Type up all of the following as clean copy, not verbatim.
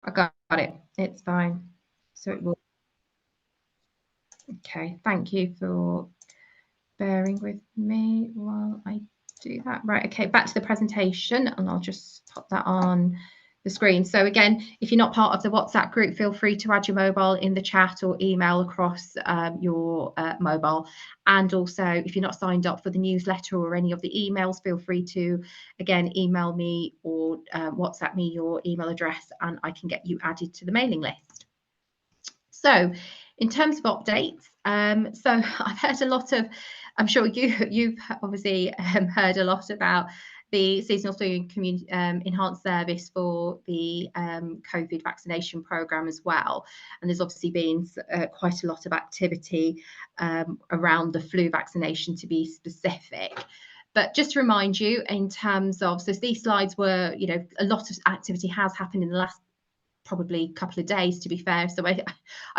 I got it. It's fine. So it will. Okay, thank you for bearing with me while I do that. Right, okay, back to the presentation, and I'll just pop that on the screen. So again, if you're not part of the WhatsApp group, feel free to add your mobile in the chat or email across your mobile. And also, if you're not signed up for the newsletter or any of the emails, feel free to, again, email me or WhatsApp me your email address, and I can get you added to the mailing list. So in terms of updates, so I've heard a lot of, I'm sure you've obviously heard a lot about the seasonal flu and community enhanced service for the COVID vaccination programme as well. And there's obviously been quite a lot of activity around the flu vaccination, to be specific. But just to remind you, in terms of, so these slides were, you know, a lot of activity has happened in the last probably a couple of days, to be fair. So I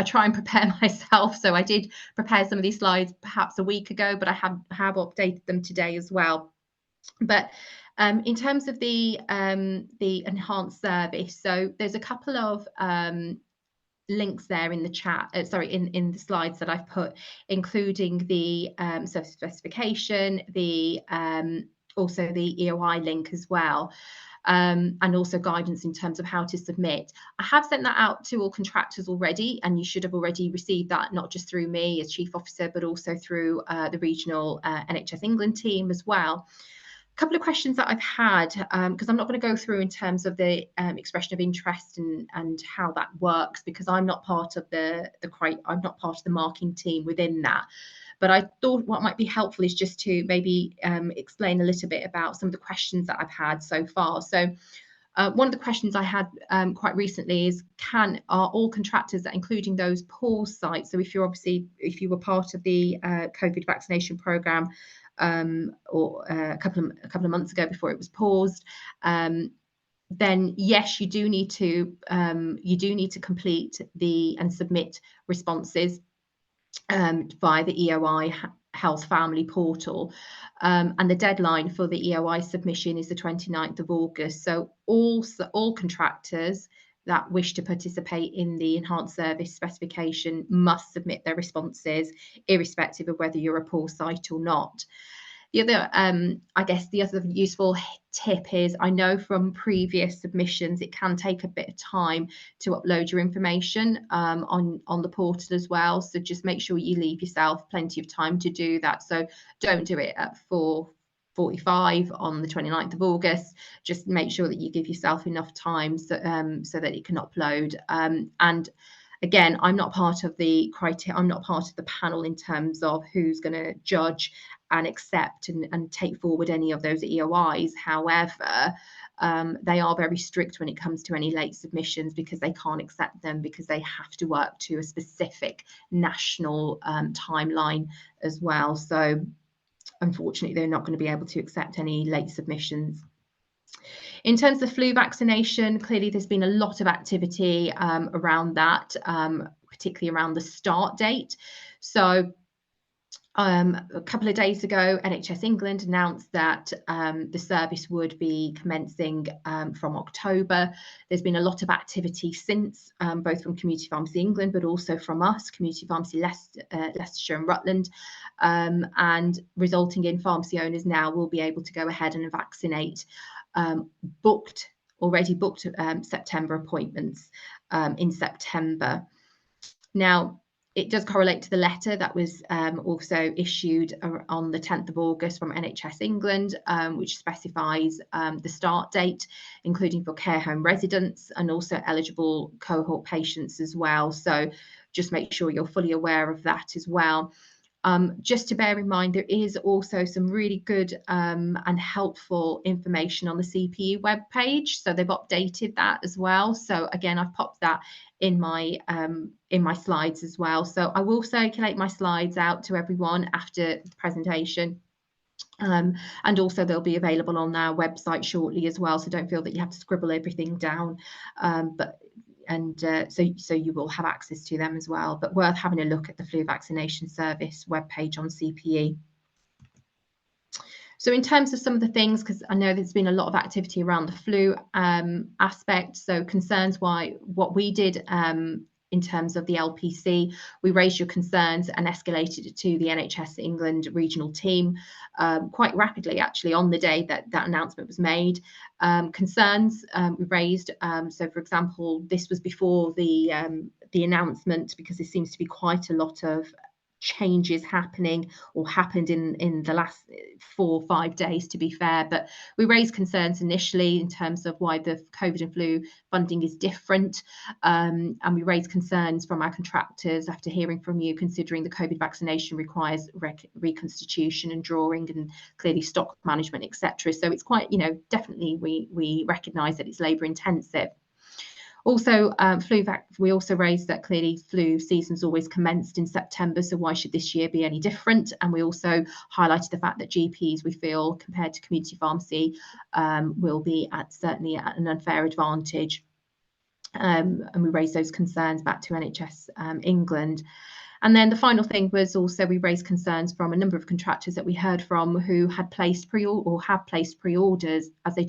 try and prepare myself. So I did prepare some of these slides perhaps a week ago, but I have updated them today as well. But in terms of the enhanced service, so there's a couple of links there in the chat, sorry, in the slides that I've put, including the service specification, the also the EOI link as well. And also guidance in terms of how to submit. I have sent that out to all contractors already, and you should have already received that, not just through me as Chief Officer, but also through the regional NHS England team as well. A couple of questions that I've had, because I'm not going to go through in terms of the expression of interest and how that works, because I'm not part of I'm not part of the marking team within that. But I thought what might be helpful is just to maybe explain a little bit about some of the questions that I've had so far. So one of the questions I had quite recently is, are all contractors, including those paused sites, so if you were part of the COVID vaccination programme or a couple of months ago before it was paused, then yes, you do need to complete and submit responses via the EOI Health Family Portal, and the deadline for the EOI submission is the 29th of August. So all contractors that wish to participate in the enhanced service specification must submit their responses, irrespective of whether you're a poor site or not. The other, I guess, the other useful tip is, I know from previous submissions it can take a bit of time to upload your information on the portal as well. So just make sure you leave yourself plenty of time to do that. So don't do it at 4:45 on the 29th of August. Just make sure that you give yourself enough time so that it can upload. And again, I'm not part of the criteria. I'm not part of the panel in terms of who's going to judge and accept and take forward any of those EOIs. However, they are very strict when it comes to any late submissions, because they can't accept them, because they have to work to a specific national timeline as well. So unfortunately, they're not going to be able to accept any late submissions. In terms of flu vaccination, clearly there's been a lot of activity around that, particularly around the start date. So a couple of days ago, NHS England announced that the service would be commencing from October. There's been a lot of activity since, both from Community Pharmacy England, but also from us, Community Pharmacy Leicestershire and Rutland, and resulting in pharmacy owners now will be able to go ahead and vaccinate already booked September appointments in September. Now, it does correlate to the letter that was also issued on the 10th of August from NHS England, which specifies the start date, including for care home residents and also eligible cohort patients as well. So just make sure you're fully aware of that as well. Just to bear in mind, there is also some really good and helpful information on the CPE webpage. So they've updated that as well. So again, I've popped that in my slides as well. So I will circulate my slides out to everyone after the presentation. And also they'll be available on our website shortly as well. So don't feel that you have to scribble everything down. So you will have access to them as well, but worth having a look at the flu vaccination service webpage on CPE. So in terms of some of the things, because I know there's been a lot of activity around the flu aspect, so concerns what we did in terms of the LPC, we raised your concerns and escalated it to the NHS England regional team quite rapidly, actually, on the day that that announcement was made. Concerns we raised, so for example, this was before the announcement, because there seems to be quite a lot of changes happening or happened in the last 4 or 5 days, to be fair, but we raised concerns initially in terms of why the COVID and flu funding is different, and we raised concerns from our contractors after hearing from you, considering the COVID vaccination requires reconstitution and drawing and clearly stock management, etc. So it's quite, definitely we recognise that it's labour intensive. Also, we also raised that clearly flu season's always commenced in September, so why should this year be any different? And we also highlighted the fact that GPs, we feel, compared to community pharmacy, will be certainly at an unfair advantage. And we raised those concerns back to NHS England. And then the final thing was also we raised concerns from a number of contractors that we heard from who had placed have placed pre-orders, as they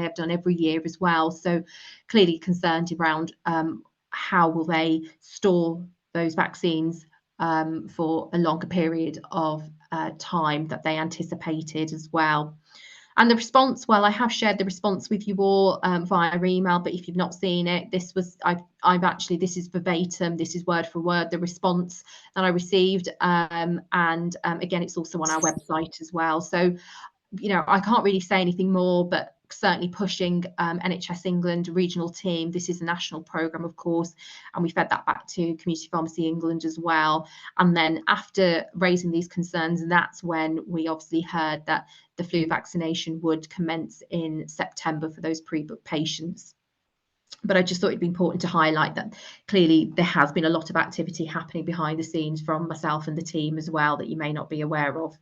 have done every year as well. So clearly concerned around how will they store those vaccines for a longer period of time that they anticipated as well. And the response, well, I have shared the response with you all via email, but if you've not seen it, this is verbatim, this is word for word, the response that I received. And again, it's also on our website as well. So, I can't really say anything more, but certainly pushing NHS England regional team. This is a national programme, of course, and we fed that back to Community Pharmacy England as well. And then after raising these concerns, that's when we obviously heard that the flu vaccination would commence in September for those pre-booked patients. But I just thought it'd be important to highlight that clearly there has been a lot of activity happening behind the scenes from myself and the team as well that you may not be aware of.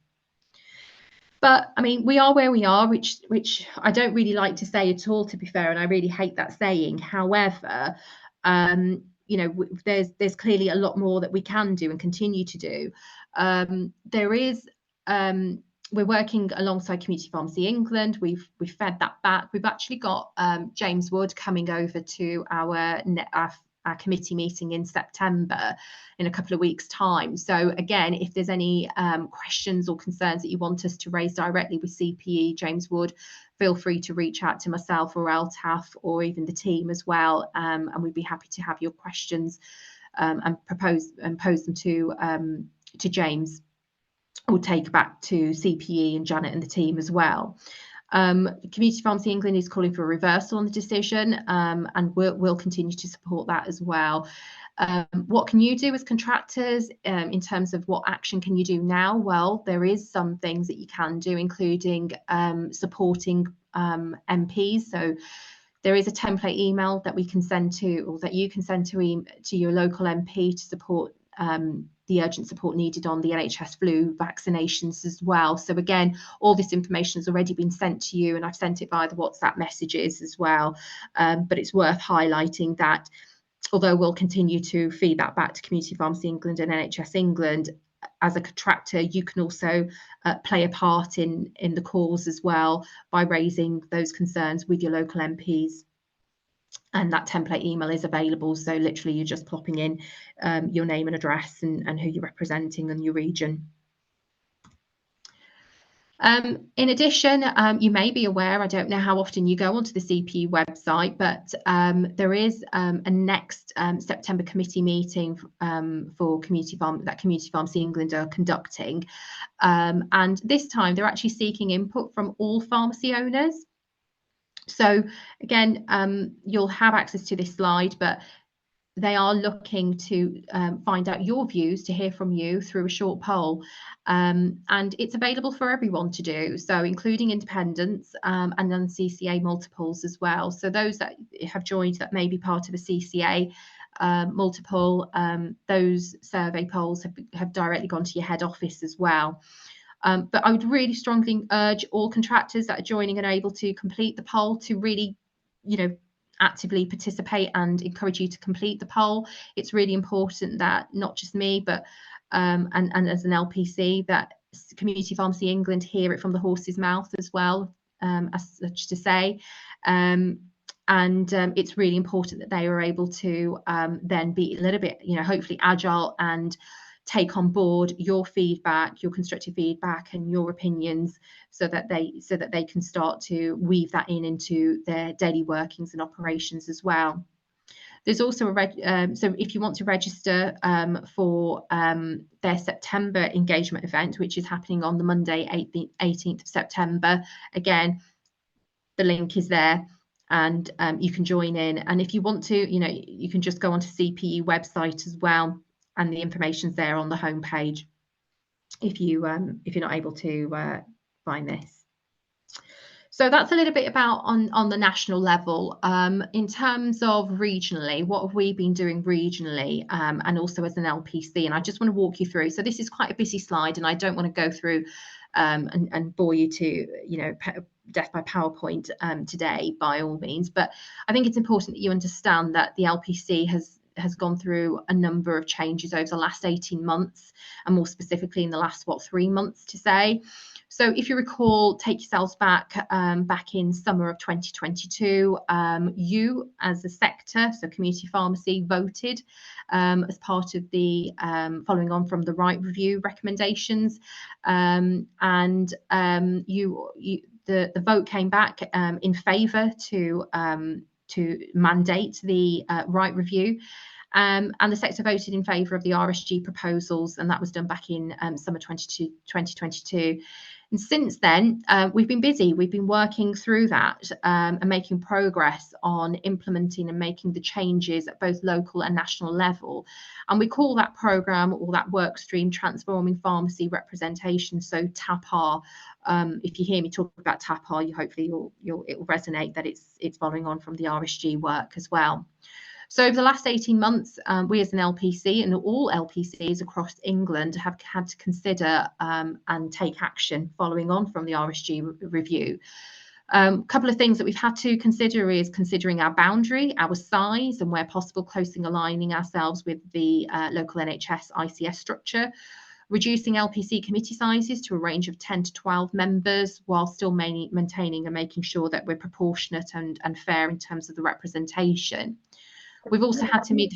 But I mean, we are where we are, which I don't really like to say at all, to be fair, and I really hate that saying. However, there's clearly a lot more that we can do and continue to do. We're working alongside Community Pharmacy England. We've fed that back. We've actually got James Wood coming over to our committee meeting in September in a couple of weeks' time. So again, if there's any questions or concerns that you want us to raise directly with CPE, James Wood, feel free to reach out to myself or LTAF or even the team as well, and we'd be happy to have your questions and pose them to James, or take back to CPE and Janet and the team as well. Community Pharmacy England is calling for a reversal on the decision, and we'll continue to support that as well. What can you do as contractors in terms of what action can you do now? Well, there is some things that you can do, including supporting MPs. So there is a template email that we can send to, or that you can send to your local MP to support the urgent support needed on the NHS flu vaccinations as well. So again, all this information has already been sent to you, and I've sent it via the WhatsApp messages as well. But it's worth highlighting that although we'll continue to feed that back to Community Pharmacy England and NHS England, as a contractor, you can also play a part in the cause as well by raising those concerns with your local MPs. And that template email is available. So literally you're just popping in your name and address and who you're representing and your region. In addition, you may be aware, I don't know how often you go onto the CPE website, but there is a next September committee meeting for Community Pharmacy England are conducting. And this time they're actually seeking input from all pharmacy owners. So again, you'll have access to this slide, but they are looking to find out your views, to hear from you through a short poll, and it's available for everyone to do, so including independents and then CCA multiples as well. So those that have joined that may be part of a CCA multiple, those survey polls have directly gone to your head office as well. But I would really strongly urge all contractors that are joining and are able to complete the poll to really, actively participate, and encourage you to complete the poll. It's really important that not just me, but and as an LPC, that Community Pharmacy England hear it from the horse's mouth as well, as such to say. It's really important that they are able to then be a little bit, hopefully agile and take on board your feedback, your constructive feedback and your opinions, so that they can start to weave that into their daily workings and operations as well. There's also so if you want to register for their September engagement event, which is happening on the Monday, 18th of September, again, the link is there, and you can join in. And if you want to, you can just go onto CPE website as well, and the information's there on the homepage if you're not able to find this. So that's a little bit about on the national level. In terms of regionally, what have we been doing regionally, and also as an LPC? And I just want to walk you through. So this is quite a busy slide, and I don't want to go through and bore you to death by PowerPoint today, by all means. But I think it's important that you understand that the LPC has gone through a number of changes over the last 18 months, and more specifically in the last 3 months to say. So if you recall, take yourselves back in summer of 2022, you as a sector, so community pharmacy, voted as part of the following on from the right review recommendations, the vote came back in favour to mandate the right review. And the sector voted in favour of the RSG proposals, and that was done back in summer 2022. And since then, we've been busy. We've been working through that and making progress on implementing and making the changes at both local and national level. And we call that programme, or that work stream, Transforming Pharmacy Representation, so TAPR. If you hear me talk about TAPR, hopefully it will resonate that it's following on from the RSG work as well. So over the last 18 months, we as an LPC and all LPCs across England have had to consider and take action following on from the RSG review. A couple of things that we've had to consider is considering our boundary, our size, and where possible, closely aligning ourselves with the local NHS ICS structure, reducing LPC committee sizes to a range of 10 to 12 members, while still maintaining and making sure that we're proportionate and fair in terms of the representation. We've also had to meet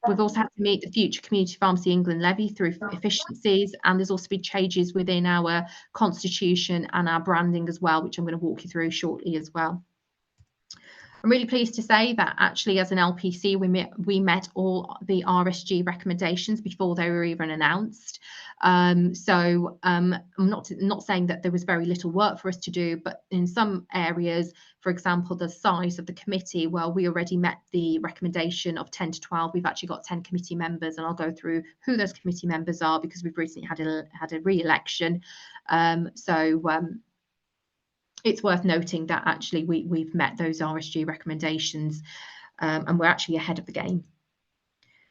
the future Community Pharmacy England levy through efficiencies, and there's also been changes within our constitution and our branding as well, which I'm going to walk you through shortly as well. I'm really pleased to say that actually as an LPC, we met all the RSG recommendations before they were even announced. I'm not saying that there was very little work for us to do, but in some areas, for example, the size of the committee, well, we already met the recommendation of 10 to 12. We've actually got 10 committee members, and I'll go through who those committee members are because we've recently had a re-election. It's worth noting that actually we've met those RSG recommendations, and we're actually ahead of the game.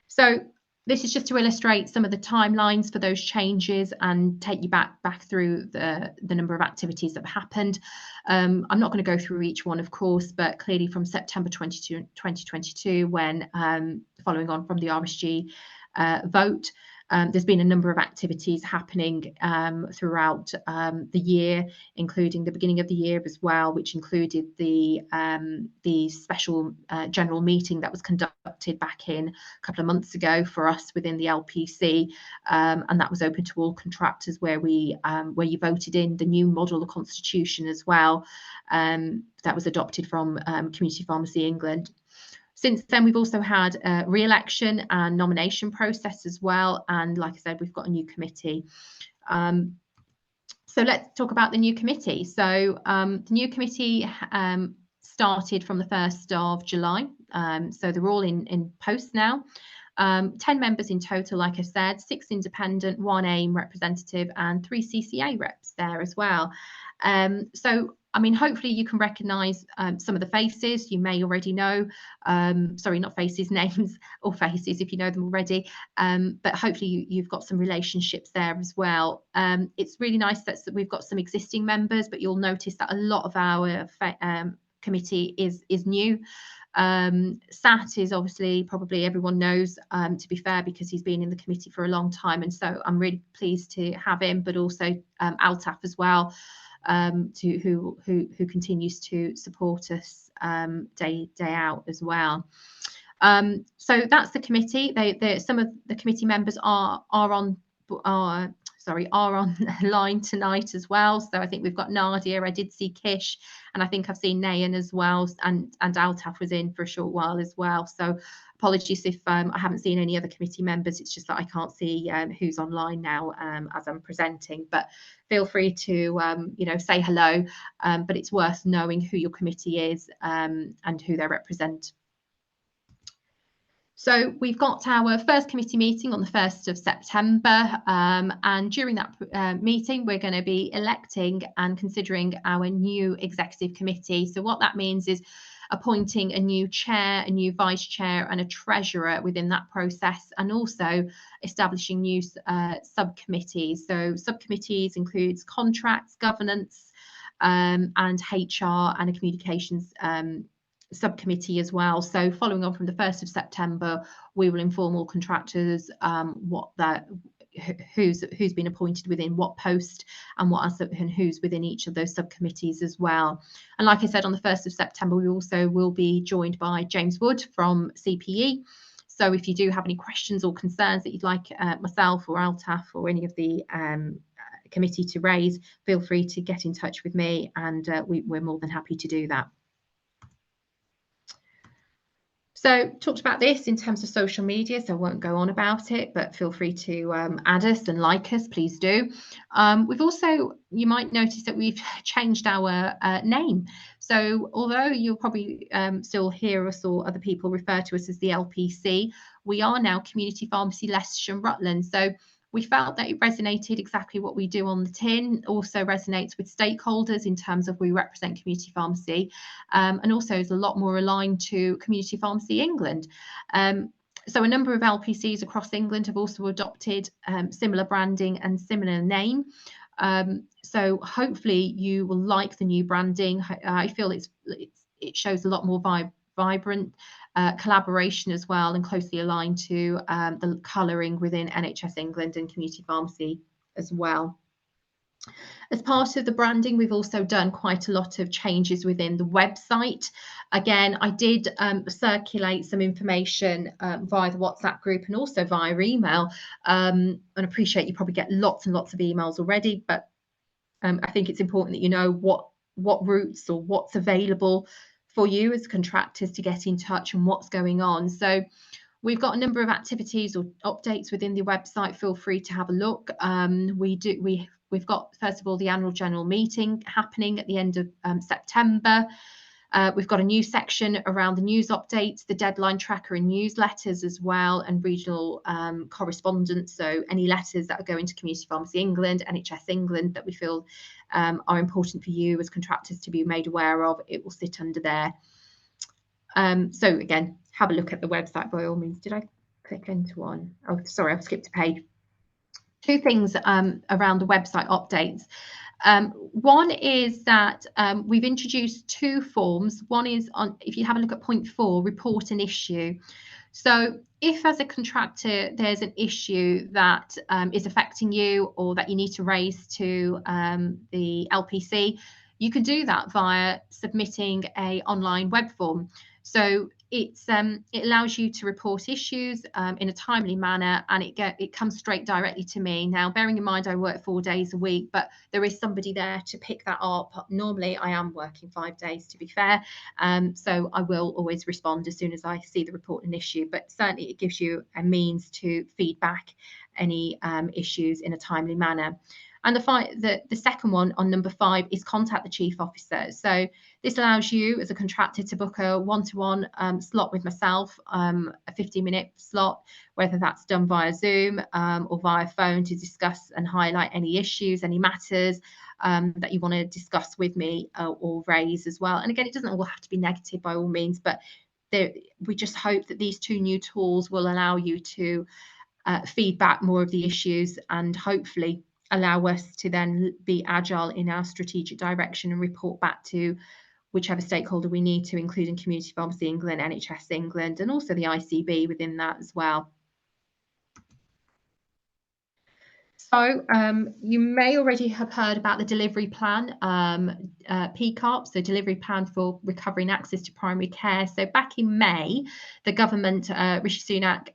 So this is just to illustrate some of the timelines for those changes and take you back through the number of activities that have happened. I'm not going to go through each one, of course, but clearly from September 2022, when following on from the RSG vote, there's been a number of activities happening throughout the year, including the beginning of the year as well, which included the special general meeting that was conducted back in a couple of months ago for us within the LPC, and that was open to all contractors, where you voted in the new model of constitution as well, that was adopted from Community Pharmacy England. Since then, we've also had a re-election and nomination process as well. And like I said, we've got a new committee. So let's talk about the new committee. So the new committee started from the 1st of July. So they're all in post now. 10 members in total, like I said, 6 independent, 1 AIM representative, and 3 CCA reps there as well. So I mean, hopefully you can recognise some of the faces you may already know. Sorry, not faces, names, or faces if you know them already. But hopefully you've got some relationships there as well. It's really nice that we've got some existing members, but you'll notice that a lot of our committee is new. Sat is obviously probably everyone knows, to be fair, because he's been in the committee for a long time, and so I'm really pleased to have him, but also Altaf as well, who continues to support us day out as well. So that's the committee. Some of the committee members are on line tonight as well. So I think we've got Nadia. I did see Kish, and I think I've seen Nayan as well, and Altaf was in for a short while as well. So apologies if I haven't seen any other committee members. It's just that I can't see who's online now as I'm presenting. But feel free to say hello. But it's worth knowing who your committee is and who they represent. So we've got our first committee meeting on the 1st of September, and during that meeting we're going to be electing and considering our new executive committee. So what that means is appointing a new chair, a new vice chair and a treasurer within that process, and also establishing new subcommittees. So subcommittees includes contracts, governance, and HR, and a communications subcommittee as well. So following on from the 1st of September, we will inform all contractors who's been appointed within what post and who's within each of those subcommittees as well. And like I said, on the 1st of September, we also will be joined by James Wood from CPE. So if you do have any questions or concerns that you'd like myself or Altaf or any of the committee to raise, feel free to get in touch with me, and we're more than happy to do that. So talked about this in terms of social media, so I won't go on about it, but feel free to add us and like us, please do. We've also, you might notice that we've changed our name. So although you'll probably still hear us or other people refer to us as the LPC, we are now Community Pharmacy Leicestershire and Rutland. So we felt that it resonated exactly what we do on the tin, also resonates with stakeholders in terms of we represent community pharmacy, and also is a lot more aligned to Community Pharmacy England. So a number of LPCs across England have also adopted similar branding and similar name. So hopefully you will like the new branding. I feel it shows a lot more vibrant collaboration as well, and closely aligned to the colouring within NHS England and community pharmacy as well. As part of the branding, we've also done quite a lot of changes within the website. Again, I did circulate some information via the WhatsApp group and also via email, and I appreciate you probably get lots and lots of emails already, but I think it's important that you know what routes or what's available for you as contractors to get in touch and what's going on. So we've got a number of activities or updates within the website. Feel free to have a look. We've got, first of all, the annual general meeting happening at the end of September. We've got a new section around the news updates, the deadline tracker and newsletters as well, and regional correspondence. So any letters that are going to Community Pharmacy England, NHS England, that we feel are important for you as contractors to be made aware of, it will sit under there. So again, have a look at the website by all means. Did I click into one? Oh, sorry, I've skipped a page. Two things around the website updates. One is that we've introduced two forms. One is on, if you have a look at point 4, report an issue. So if as a contractor there's an issue that is affecting you or that you need to raise to the LPC, you can do that via submitting an online web form. So it allows you to report issues in a timely manner, and it comes straight directly to me. Now, bearing in mind I work 4 days a week, but there is somebody there to pick that up. Normally I am working 5 days, to be fair, so I will always respond as soon as I see the report an issue, but certainly it gives you a means to feedback any issues in a timely manner. And the second one on number 5 is contact the chief officer. So this allows you as a contractor to book a one-to-one slot with myself, a 15-minute slot, whether that's done via Zoom or via phone, to discuss and highlight any issues, any matters that you want to discuss with me or raise as well. And again, it doesn't all have to be negative by all means, but we just hope that these two new tools will allow you to feedback more of the issues and hopefully allow us to then be agile in our strategic direction and report back to whichever stakeholder we need to, including Community Pharmacy England, NHS England, and also the ICB within that as well. So you may already have heard about the delivery plan, PCARP, so Delivery Plan for Recovering Access to Primary Care. So back in May, the government, Rishi Sunak,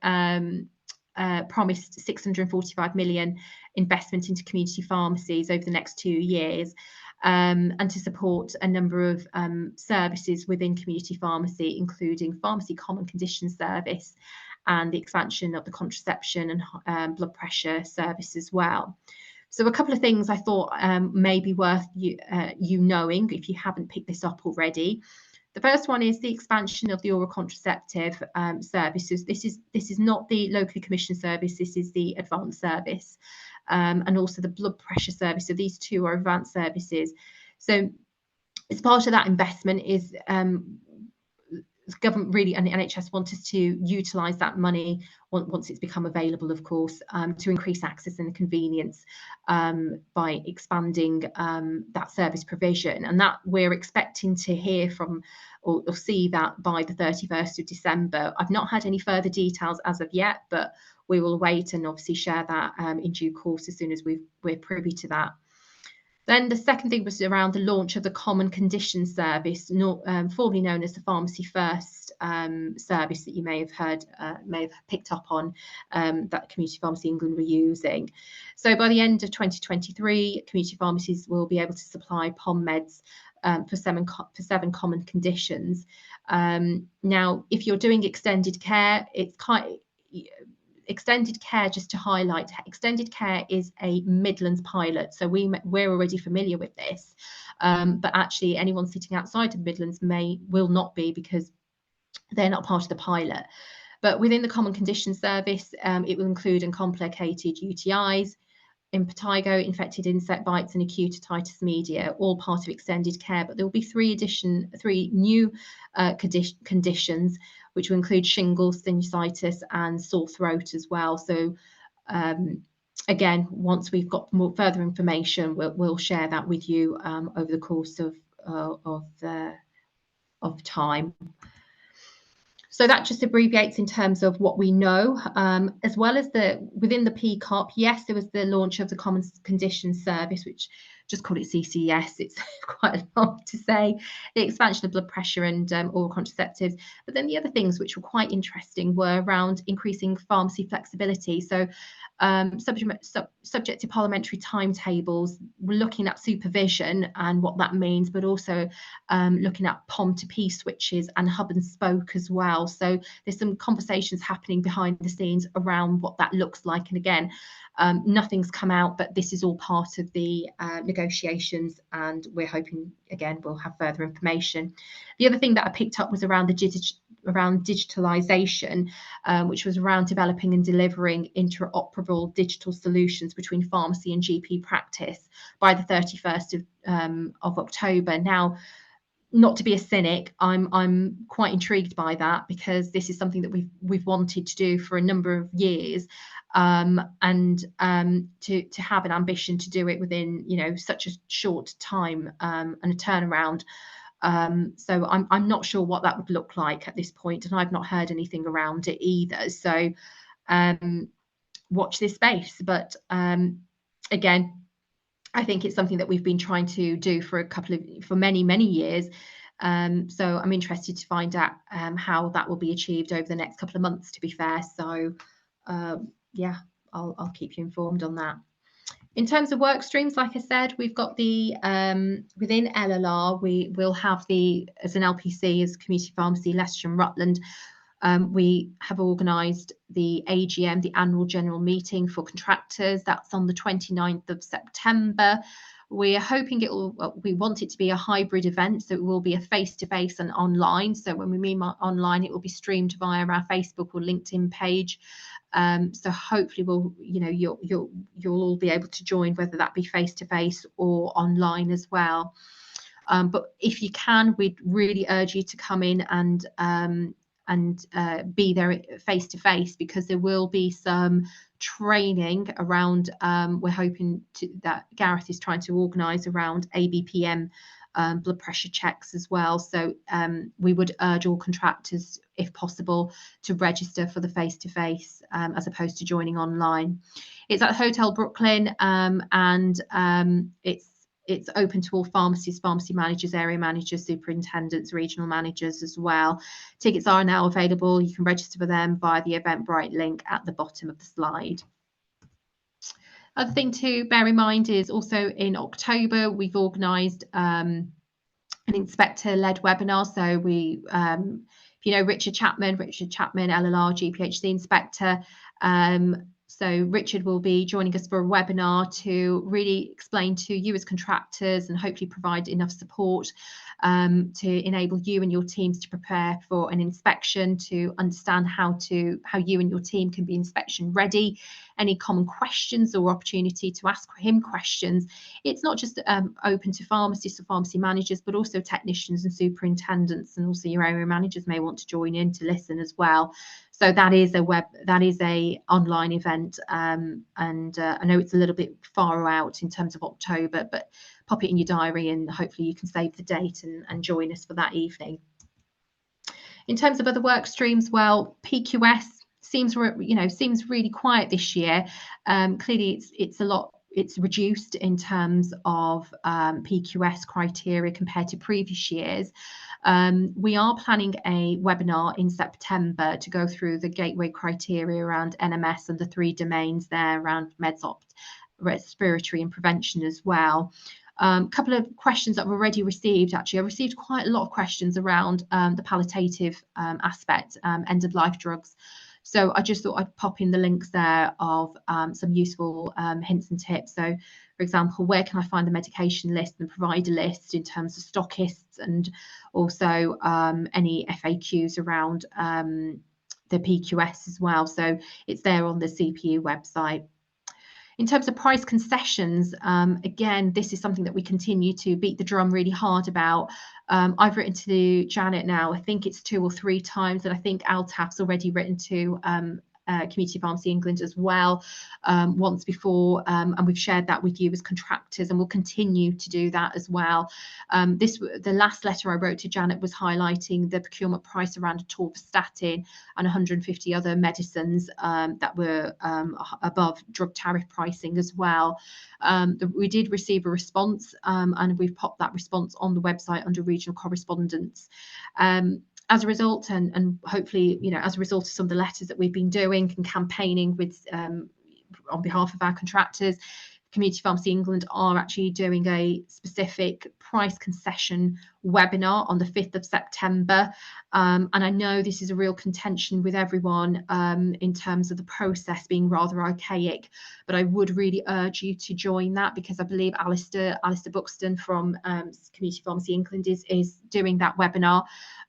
promised 645 million investment into community pharmacies over the next 2 years, and to support a number of services within community pharmacy, including pharmacy common condition service and the expansion of the contraception and blood pressure service as well. So a couple of things I thought may be worth you knowing if you haven't picked this up already. The first one is the expansion of the oral contraceptive services. This is not the locally commissioned service. This is the advanced service, and also the blood pressure service. So these two are advanced services. So as part of that investment is government really and the NHS want us to utilise that money once it's become available, of course, to increase access and convenience by expanding that service provision. And that we're expecting to hear from or see that by the 31st of December. I've not had any further details as of yet, but we will wait and obviously share that in due course as soon as we're privy to that. Then the second thing was around the launch of the Common Condition Service, formerly known as the Pharmacy First service that you may have picked up on, that Community Pharmacy England were using. So by the end of 2023, community pharmacies will be able to supply POM meds for seven common conditions. Now, if you're doing extended care, extended care, just to highlight, extended care is a Midlands pilot, so we're already familiar with this, but actually anyone sitting outside of Midlands will not be, because they're not part of the pilot. But within the Common Condition Service, it will include uncomplicated UTIs, impetigo, infected insect bites, and acute otitis media, all part of extended care. But there will be three new conditions, which will include shingles, sinusitis, and sore throat as well. So again, once we've got further information, we'll share that with you over the course of time. So that just abbreviates in terms of what we know, as well as within the PCARP. Yes, there was the launch of the Common Conditions Service, which just call it CCS. It's quite long to say. The expansion of blood pressure and oral contraceptives. But then the other things which were quite interesting were around increasing pharmacy flexibility. So subject to parliamentary timetables, we're looking at supervision and what that means, but also looking at POM to P switches and hub and spoke as well. So there's some conversations happening behind the scenes around what that looks like. And again, nothing's come out, but this is all part of the negotiations, and we're hoping, again, we'll have further information. The other thing that I picked up was around digitalisation, which was around developing and delivering interoperable digital solutions between pharmacy and GP practice by the 31st of October. Now, not to be a cynic, I'm quite intrigued by that, because this is something that we've wanted to do for a number of years, and to have an ambition to do it within such a short time and a turnaround. So I'm not sure what that would look like at this point, and I've not heard anything around it either. So watch this space. But again, I think it's something that we've been trying to do for many years. So I'm interested to find out how that will be achieved over the next couple of months, to be fair. So yeah, I'll keep you informed on that. In terms of work streams, like I said, we've got the within LLR, we will have as an LPC, as Community Pharmacy Leicestershire and Rutland, we have organised the AGM, the annual general meeting for contractors. That's on the 29th of September. We're hoping we want it to be a hybrid event, so it will be a face-to-face and online. So when we mean online, it will be streamed via our Facebook or LinkedIn page. So hopefully you'll all be able to join, whether that be face-to-face or online as well. But if you can, we'd really urge you to come in and be there face-to-face, because there will be some training around, we're hoping that Gareth is trying to organise around ABPM blood pressure checks as well. So we would urge all contractors, if possible, to register for the face-to-face as opposed to joining online. It's at Hotel Brooklyn, and it's open to all pharmacists, pharmacy managers, area managers, superintendents, regional managers as well. Tickets are now available. You can register for them via the Eventbrite link at the bottom of the slide. Other thing to bear in mind is also in October, we've organised an inspector-led webinar. So we, if you know Richard Chapman, LLR, GPHC inspector. So Richard will be joining us for a webinar to really explain to you as contractors and hopefully provide enough support to enable you and your teams to prepare for an inspection, to understand how you and your team can be inspection ready, any common questions or opportunity to ask him questions. It's not just open to pharmacists or pharmacy managers, but also technicians and superintendents, and also your area managers may want to join in to listen as well. So that is a online event, and I know it's a little bit far out in terms of October, but pop it in your diary and hopefully you can save the date and join us for that evening. In terms of other work streams, well, PQS seems really quiet this year. Clearly, it's reduced in terms of PQS criteria compared to previous years. We are planning a webinar in September to go through the gateway criteria around NMS and the 3 domains there around MedSopt, respiratory and prevention as well. Couple of questions that I've already received. Actually, I received quite a lot of questions around the palliative aspect, end-of-life drugs. So I just thought I'd pop in the links there of some useful hints and tips. So, for example, where can I find the medication list and provider list in terms of stockists, and also any FAQs around the PQS as well. So it's there on the CPU website. In terms of price concessions, again, this is something that we continue to beat the drum really hard about. I've written to Janet now, I think it's 2 or 3 times, and I think Altaf's already written to Community Pharmacy England as well once before, and we've shared that with you as contractors, and we'll continue to do that as well. The last letter I wrote to Janet was highlighting the procurement price around atorvastatin and 150 other medicines that were above drug tariff pricing as well. We did receive a response, and we've popped that response on the website under regional correspondence. As a result, and hopefully, as a result of some of the letters that we've been doing and campaigning with on behalf of our contractors, Community Pharmacy England are actually doing a specific price concession webinar on the 5th of September. And I know this is a real contention with everyone in terms of the process being rather archaic, but I would really urge you to join that, because I believe Alistair Buxton from Community Pharmacy England is doing that webinar.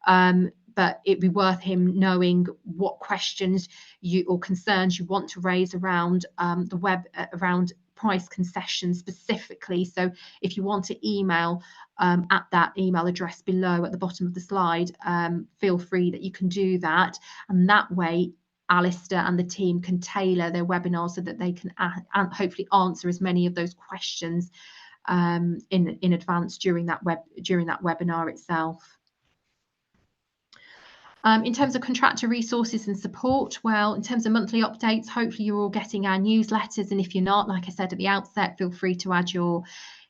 But it'd be worth him knowing what questions or concerns you want to raise around around price concessions specifically. So if you want to email at that email address below at the bottom of the slide, feel free that you can do that, and that way Alistair and the team can tailor their webinars so that they can hopefully answer as many of those questions in advance during that webinar itself. In terms of contractor resources and support, well, in terms of monthly updates, hopefully you're all getting our newsletters, and if you're not, like I said at the outset, feel free to add your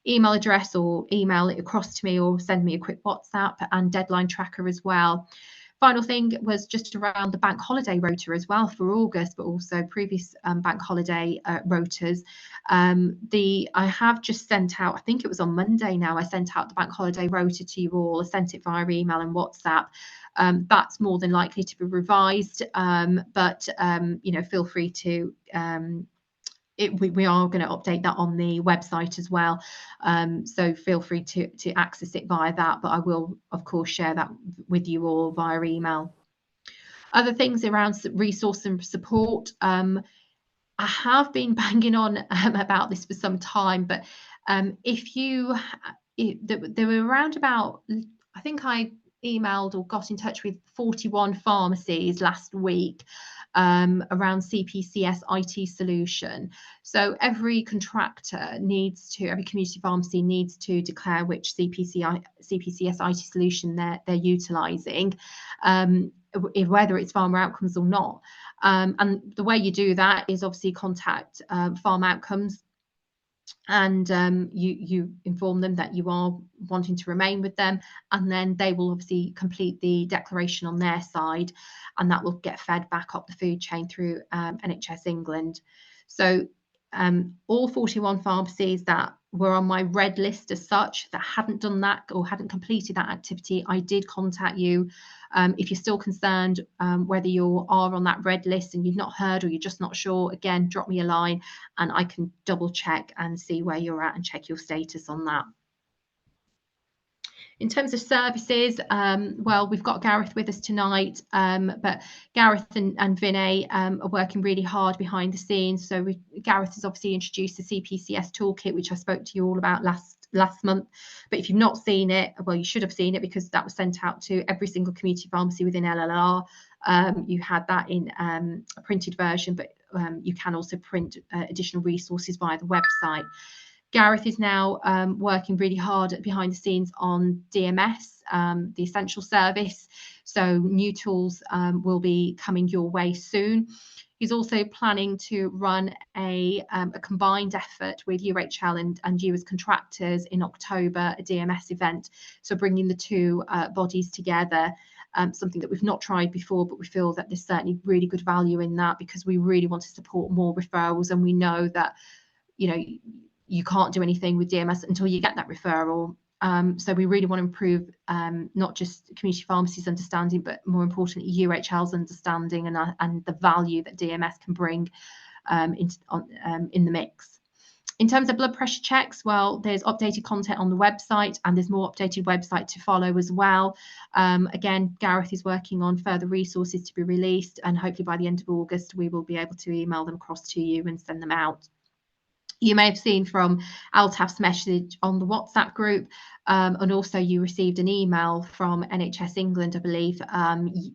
email address or email it across to me, or send me a quick WhatsApp, and deadline tracker as well. Final thing was just around the bank holiday rota as well for August, but also previous bank holiday rotas. I have just sent out, I think it was on Monday now, I sent out the bank holiday rota to you all. I sent it via email and WhatsApp. That's more than likely to be revised, but feel free to we are going to update that on the website as well, so feel free to access it via that, but I will of course share that with you all via email. Other things around resource and support, I have been banging on about this for some time, but there were around about, I think I emailed or got in touch with 41 pharmacies last week, around CPCS IT solution. So every contractor needs to, every community pharmacy needs to declare which CPCS IT solution they're utilising, whether it's Pharma Outcomes or not. And the way you do that is obviously contact Pharma Outcomes, and you inform them that you are wanting to remain with them, and then they will obviously complete the declaration on their side, and that will get fed back up the food chain through NHS England. So all 41 pharmacies that were on my red list as such that hadn't done that or hadn't completed that activity, I did contact you. If you're still concerned whether you are on that red list and you've not heard or you're just not sure, again, drop me a line and I can double check and see where you're at and check your status on that. In terms of services, well, we've got Gareth with us tonight, but Gareth and Vinay are working really hard behind the scenes. So Gareth has obviously introduced the CPCS toolkit, which I spoke to you all about last month. But if you've not seen it, well, you should have seen it because that was sent out to every single community pharmacy within LLR. You had that in a printed version, but you can also print additional resources via the website. Gareth is now working really hard behind the scenes on DMS, the essential service. So new tools will be coming your way soon. He's also planning to run a combined effort with UHL and you as contractors in October, a DMS event. So bringing the two bodies together, something that we've not tried before, but we feel that there's certainly really good value in that because we really want to support more referrals, and we know that, you know, you can't do anything with DMS until you get that referral. So we really want to improve not just community pharmacies' understanding, but more importantly, UHL's understanding and the value that DMS can bring in the mix. In terms of blood pressure checks, well, there's updated content on the website and there's more updated website to follow as well. Again, Gareth is working on further resources to be released, and hopefully by the end of August, we will be able to email them across to you and send them out. You may have seen from Altaf's message on the WhatsApp group, and also you received an email from NHS England, I believe,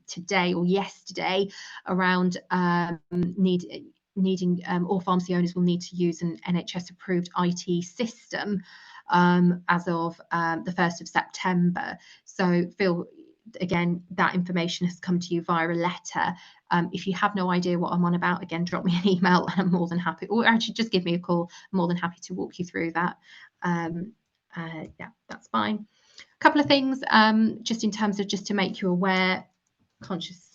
today or yesterday, around needing all pharmacy owners will need to use an NHS-approved IT system as of the 1st of September. So again, that information has come to you via a letter. If you have no idea what I'm on about, again, drop me an email and I'm more than happy, or actually just give me a call. I'm more than happy to walk you through that. Yeah, that's fine. A couple of things just in terms of just to make you aware. Conscious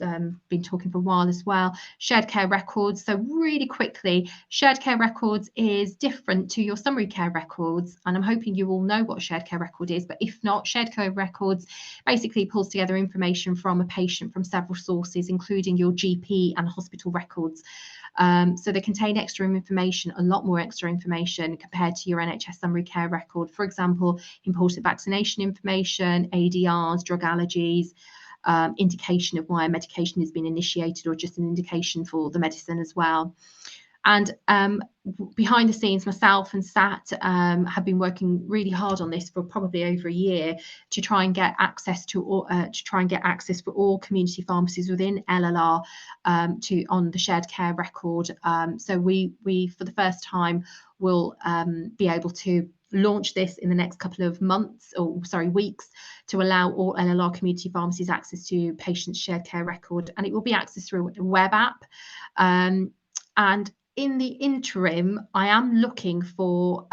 been talking for a while as well. Shared care records. So really quickly, shared care records is different to your summary care records, and I'm hoping you all know what a shared care record is, but if not, shared care records basically pulls together information from a patient from several sources, including your GP and hospital records. So they contain extra information, a lot more extra information compared to your NHS summary care record. For example, important vaccination information, ADRs, drug allergies, indication of why a medication has been initiated, or just an indication for the medicine as well. And behind the scenes, myself and Sat have been working really hard on this for probably over a year to try and get access to for all community pharmacies within LLR on the shared care record. So we for the first time will be able to launch this in the next couple of weeks, to allow all LLR community pharmacies access to patients' shared care record, and it will be accessed through a web app. And in the interim, I am looking for,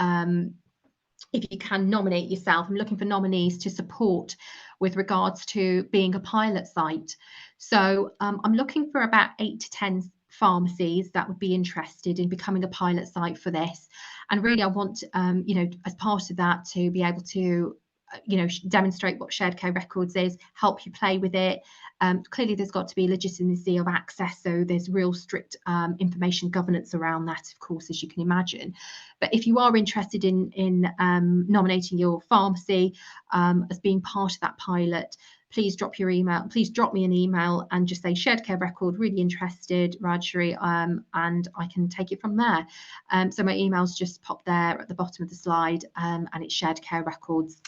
if you can nominate yourself, I'm looking for nominees to support with regards to being a pilot site. So I'm looking for about 8 to 10 pharmacies that would be interested in becoming a pilot site for this. And really, I want, as part of that, to be able to, demonstrate what shared care records is, help you play with it. Clearly, there's got to be legitimacy of access, so there's real strict information governance around that, of course, as you can imagine. But if you are interested in nominating your pharmacy as being part of that pilot, please drop me an email and just say shared care record, really interested, Rajshri, and I can take it from there. So my email's just popped there at the bottom of the slide, and it's shared care records.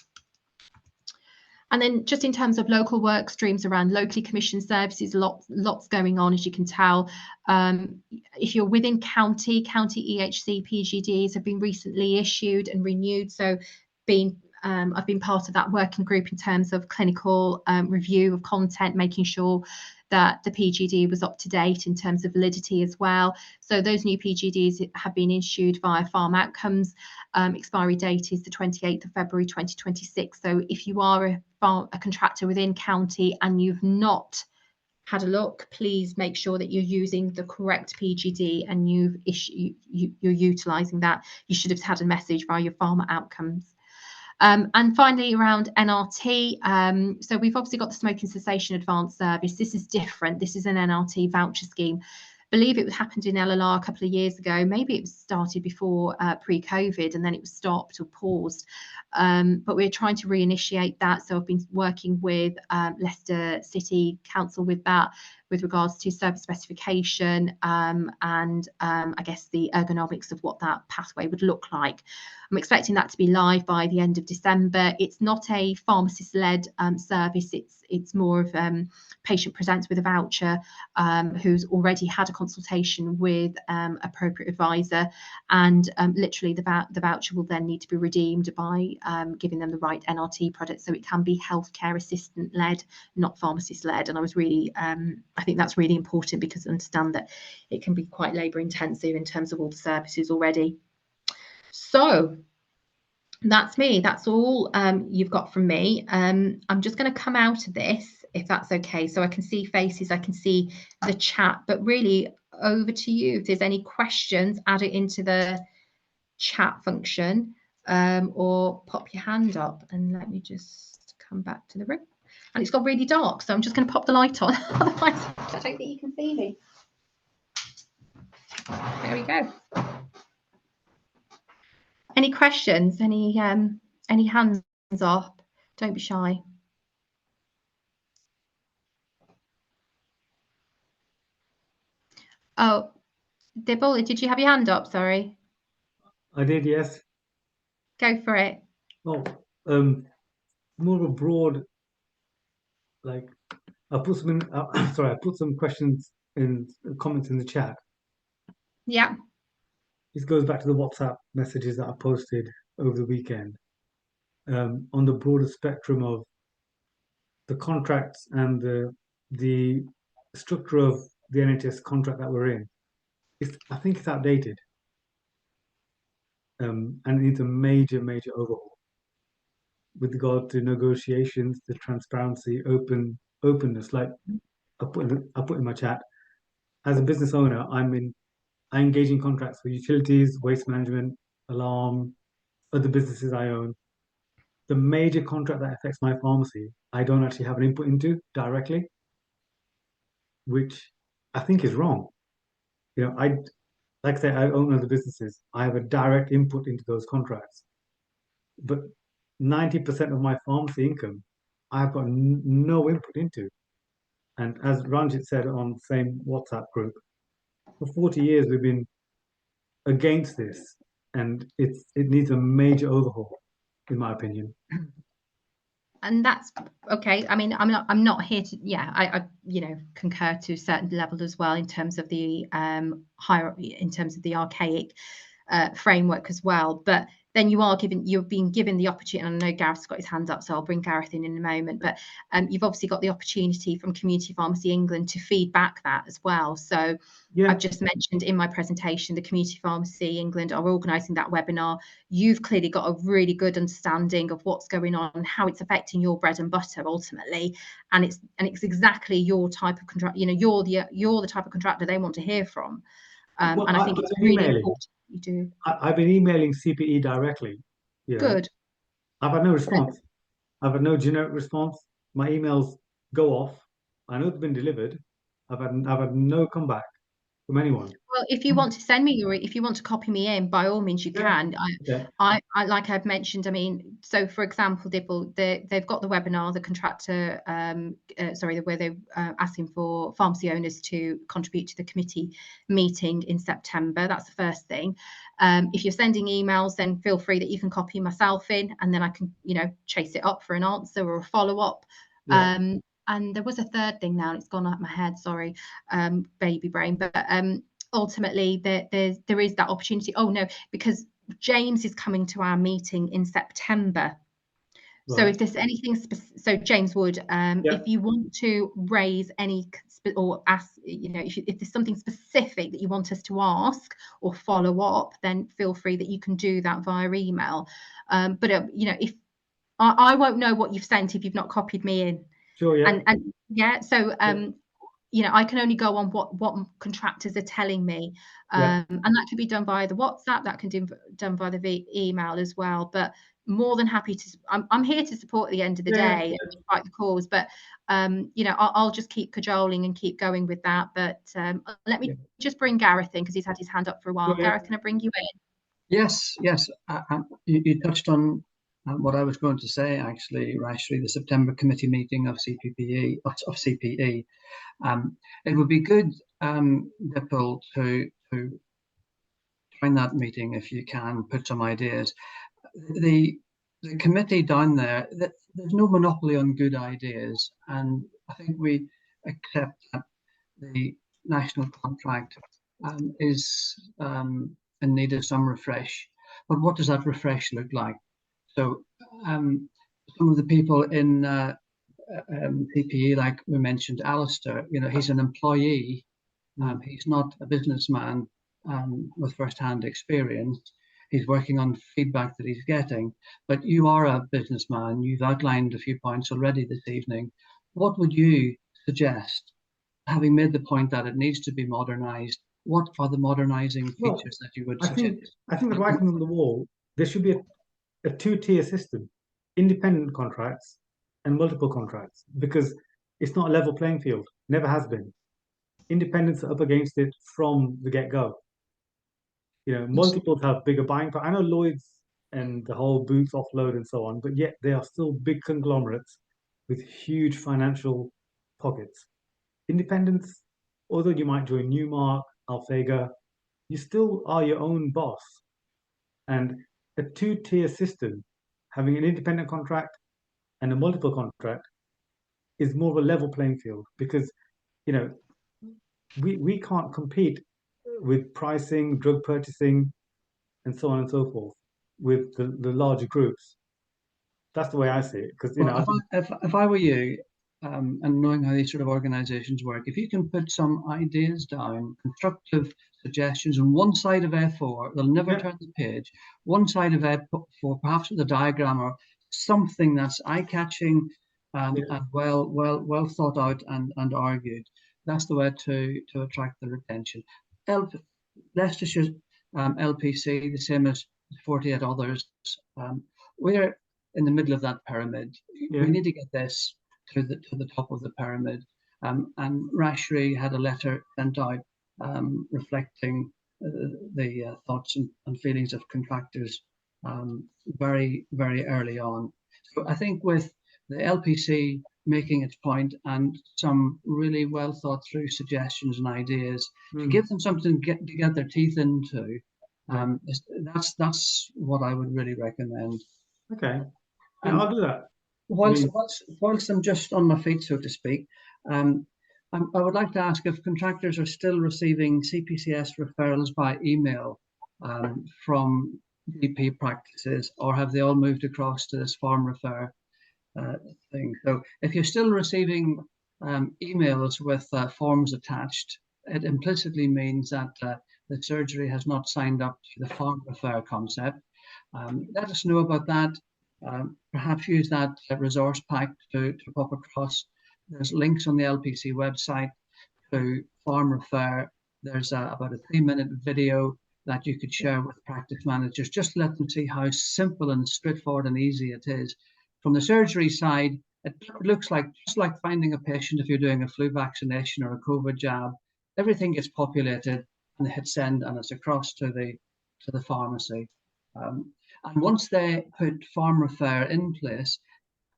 And then just in terms of local work streams around locally commissioned services, lots going on, as you can tell. If you're within county EHC PGDs have been recently issued and renewed. So I've been part of that working group in terms of clinical review of content, making sure that the PGD was up to date in terms of validity as well. So those new PGDs have been issued via Farm Outcomes. Expiry date is the 28th of February 2026. So if you are a contractor within county and you've not had a look, please make sure that you're using the correct PGD and you're utilising that. You should have had a message via your Farmer Outcomes. And finally, around NRT, so we've obviously got the smoking cessation advanced service. This is different. This is an NRT voucher scheme. I believe it happened in LLR a couple of years ago. Maybe it was started before pre-COVID and then it was stopped or paused. But we're trying to reinitiate that. So I've been working with Leicester City Council with that, with regards to service specification and I guess the ergonomics of what that pathway would look like. I'm expecting that to be live by the end of December. It's not a pharmacist-led service. It's more of patient presents with a voucher who's already had a consultation with appropriate advisor, and literally the voucher will then need to be redeemed by giving them the right NRT product. So it can be healthcare assistant-led, not pharmacist-led. And I was really, I think that's really important because I understand that it can be quite labour-intensive in terms of all the services already. So that's me. That's all you've got from me. I'm just going to come out of this, if that's okay. So I can see faces, I can see the chat, but really over to you. If there's any questions, add it into the chat function or pop your hand up, and let me just come back to the room. And it's got really dark, so I'm just going to pop the light on. Otherwise, I don't think you can see me. There we go. Any questions? Any hands up? Don't be shy. Oh, Dibble, did you have your hand up? Sorry. I did, yes. Go for it. Oh, more of a broad, like I put some in, sorry, I put some questions in comments in the chat. Yeah. This goes back to the WhatsApp messages that I posted over the weekend. On the broader spectrum of the contracts and the structure of the NHS contract that we're in, I think it's outdated, and it needs a major overhaul with regard to negotiations, the transparency, openness. Like I put in my chat, as a business owner, I engage in contracts for utilities, waste management, alarm, other businesses I own. The major contract that affects my pharmacy, I don't actually have an input into directly, which I think is wrong. Like I say, I own other businesses. I have a direct input into those contracts, but 90% of my pharmacy income, I've got no input into. And as Ranjit said on the same WhatsApp group, for 40 years we've been against this, and it needs a major overhaul, in my opinion. And that's okay. I mean, I'm not here to, yeah, I concur to a certain level as well in terms of the hierarchy, in terms of the archaic framework as well. But then you've been given the opportunity, and I know Gareth's got his hand up, so I'll bring Gareth in a moment, but you've obviously got the opportunity from Community Pharmacy England to feed back that as well. So yeah. I've just mentioned in my presentation, the Community Pharmacy England are organising that webinar. You've clearly got a really good understanding of what's going on, how it's affecting your bread and butter ultimately, and it's exactly your type of contract. You're the type of contractor they want to hear from, and I think it's really important you do. I've been emailing CPE directly. Good. I've had no response. I've had no generic response. My emails go off. I know they've been delivered. I've had no comeback from anyone. Well, if you want to send me if you want to copy me in, by all means you can. Okay. I like I've mentioned, I mean, so for example, they've got the webinar, the contractor, sorry, where they're asking for pharmacy owners to contribute to the committee meeting in September. That's the first thing. If you're sending emails, then feel free that you can copy myself in, and then I can, chase it up for an answer or a follow-up. Yeah. And there was a third thing now, and it's gone out of my head, sorry, baby brain, but ultimately there is that opportunity. Oh no, because James is coming to our meeting in September. So Right. if there's anything, so James Wood, Yeah. if you want to raise any or ask, if there's something specific that you want us to ask or follow up, then feel free that you can do that via email. But if I won't know what you've sent if you've not copied me in. Sure. Yeah. And yeah, so Yeah. I can only go on what contractors are telling me, Yeah. and that can be done via the WhatsApp, that can be done via the email as well. But more than happy to. I'm here to support at the end of the Yeah. day and fight the cause. But I'll just keep cajoling and keep going with that. But let me just bring Gareth in because he's had his hand up for a while. Sure. Yeah. Gareth, can I bring you in? Yes, yes. You touched on what I was going to say, actually, Rashri, the September committee meeting of CPPE, of CPE. It would be good, Dipple, to join that meeting if you can, put some ideas. The committee down there, there's no monopoly on good ideas, and I think we accept that the national contract is in need of some refresh. But what does that refresh look like? So some of the people in PPE, like we mentioned, Alistair, he's an employee. He's not a businessman with first-hand experience. He's working on feedback that he's getting. But you are a businessman. You've outlined a few points already this evening. What would you suggest, having made the point that it needs to be modernized? What are the modernizing Well, features that you would I suggest? think the writing on the wall, there should be a two-tier system, independent contracts and multiple contracts, because it's not a level playing field, never has been. Independents are up against it from the get-go. Multiples have bigger buying power. I know Lloyd's and the whole Boots offload and so on, but yet they are still big conglomerates with huge financial pockets. Independents, although you might join Newmark, Alphega, you still are your own boss. And a two-tier system, having an independent contract and a multiple contract, is more of a level playing field because, you know, we can't compete with pricing, drug purchasing, and so on and so forth with the larger groups. That's the way I see it. Because Well, if I were you, and knowing how these sort of organizations work, if you can put some ideas down, constructive suggestions on one side of A4, they'll never yeah, turn the page. One side of A4, perhaps with a diagram or something that's eye-catching and well thought out and argued. That's the way to attract the retention. Leicestershire LPC, the same as 48 others. We're in the middle of that pyramid. yeah, We need to get this to the top of the pyramid. And Rashri had a letter sent out reflecting the thoughts and feelings of contractors very, very early on. So I think with the LPC making its point and some really well thought through suggestions and ideas to give them something to get their teeth into, that's what I would really recommend. okay. Yeah, I'll do that. Whilst I'm just on my feet, so to speak, I would like to ask if contractors are still receiving CPCS referrals by email from GP practices, or have they all moved across to this farm refer thing? So if you're still receiving emails with forms attached, it implicitly means that the surgery has not signed up to the farm refer concept. Let us know about that. Perhaps use that resource pack to pop across. There's links on the LPC website to farm refer. There's about a 3-minute video that you could share with practice managers. Just let them see how simple and straightforward and easy it is. From the surgery side, it looks like just like finding a patient if you're doing a flu vaccination or a COVID jab. Everything gets populated and they hit send, and it's across to the pharmacy. And once they put Farm Refer in place,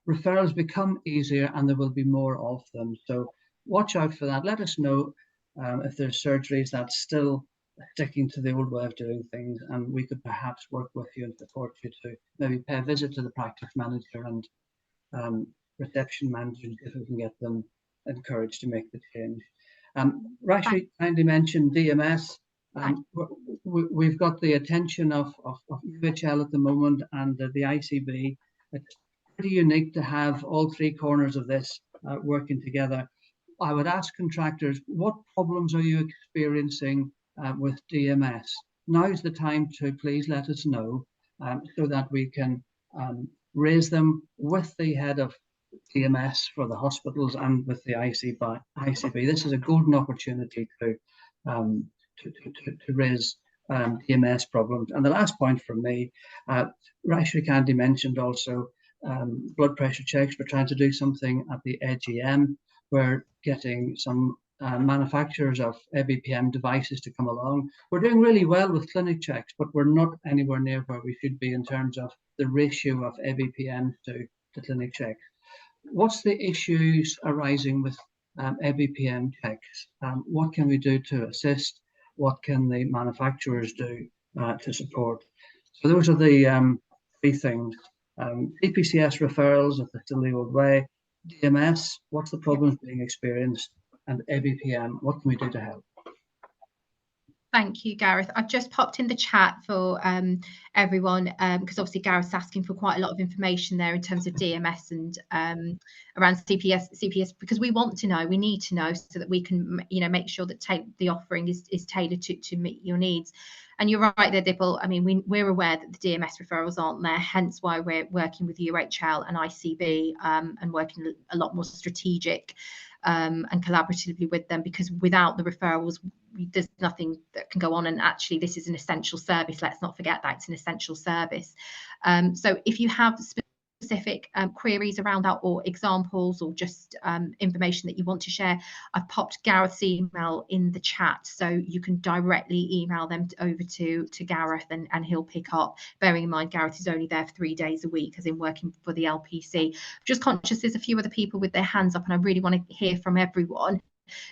referrals become easier and there will be more of them. So watch out for that. Let us know if there's surgeries that's still sticking to the old way of doing things, and we could perhaps work with you and support you to maybe pay a visit to the practice manager and reception manager and see if we can get them encouraged to make the change. Rashmi kindly mentioned DMS. We've got the attention of UHL at the moment and the ICB. It's pretty unique to have all three corners of this working together. I would ask contractors, what problems are you experiencing with DMS? Now's the time to please let us know so that we can raise them with the head of DMS for the hospitals and with the ICB. This is a golden opportunity to raise DMS problems. And the last point from me, Rashmi kindly mentioned also blood pressure checks. We're trying to do something at the AGM. We're getting some manufacturers of ABPM devices to come along. We're doing really well with clinic checks, but we're not anywhere near where we should be in terms of the ratio of ABPM to clinic checks. What's the issues arising with ABPM checks? What can we do to assist? What can the manufacturers do to support? So those are the three things. EPCS referrals, if they're still the old way. DMS, what's the problems being experienced? And ABPM, what can we do to help? Thank you, Gareth. I've just popped in the chat for everyone because obviously Gareth's asking for quite a lot of information there in terms of DMS and around CPS, because we want to know, we need to know so that we can, make sure that the offering is tailored to meet your needs. And you're right there, Dibble. I mean, we're aware that the DMS referrals aren't there, hence why we're working with UHL and ICB and working a lot more strategic and collaboratively with them, because without the referrals, there's nothing that can go on. And actually, this is an essential service. Let's not forget that it's an essential service. So if you have specific queries around that, or examples, or just information that you want to share, I've popped Gareth's email in the chat, so you can directly email them over to Gareth, and he'll pick up. Bearing in mind, Gareth is only there 3 days a week, as in working for the LPC. Just conscious there's a few other people with their hands up, and I really want to hear from everyone.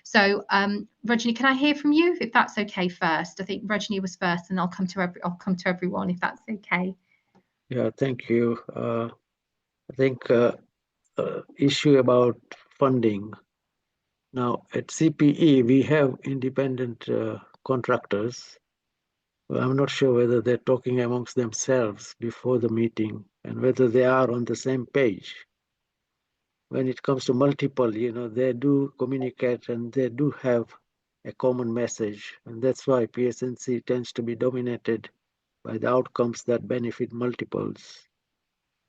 So Rajni, can I hear from you if that's okay first? I think Rajni was first, and I'll come to everyone if that's okay. Yeah, thank you. I think issue about funding. Now at CPE, we have independent contractors. Well, I'm not sure whether they're talking amongst themselves before the meeting and whether they are on the same page. When it comes to multiple, they do communicate and they do have a common message. And that's why PSNC tends to be dominated by the outcomes that benefit multiples.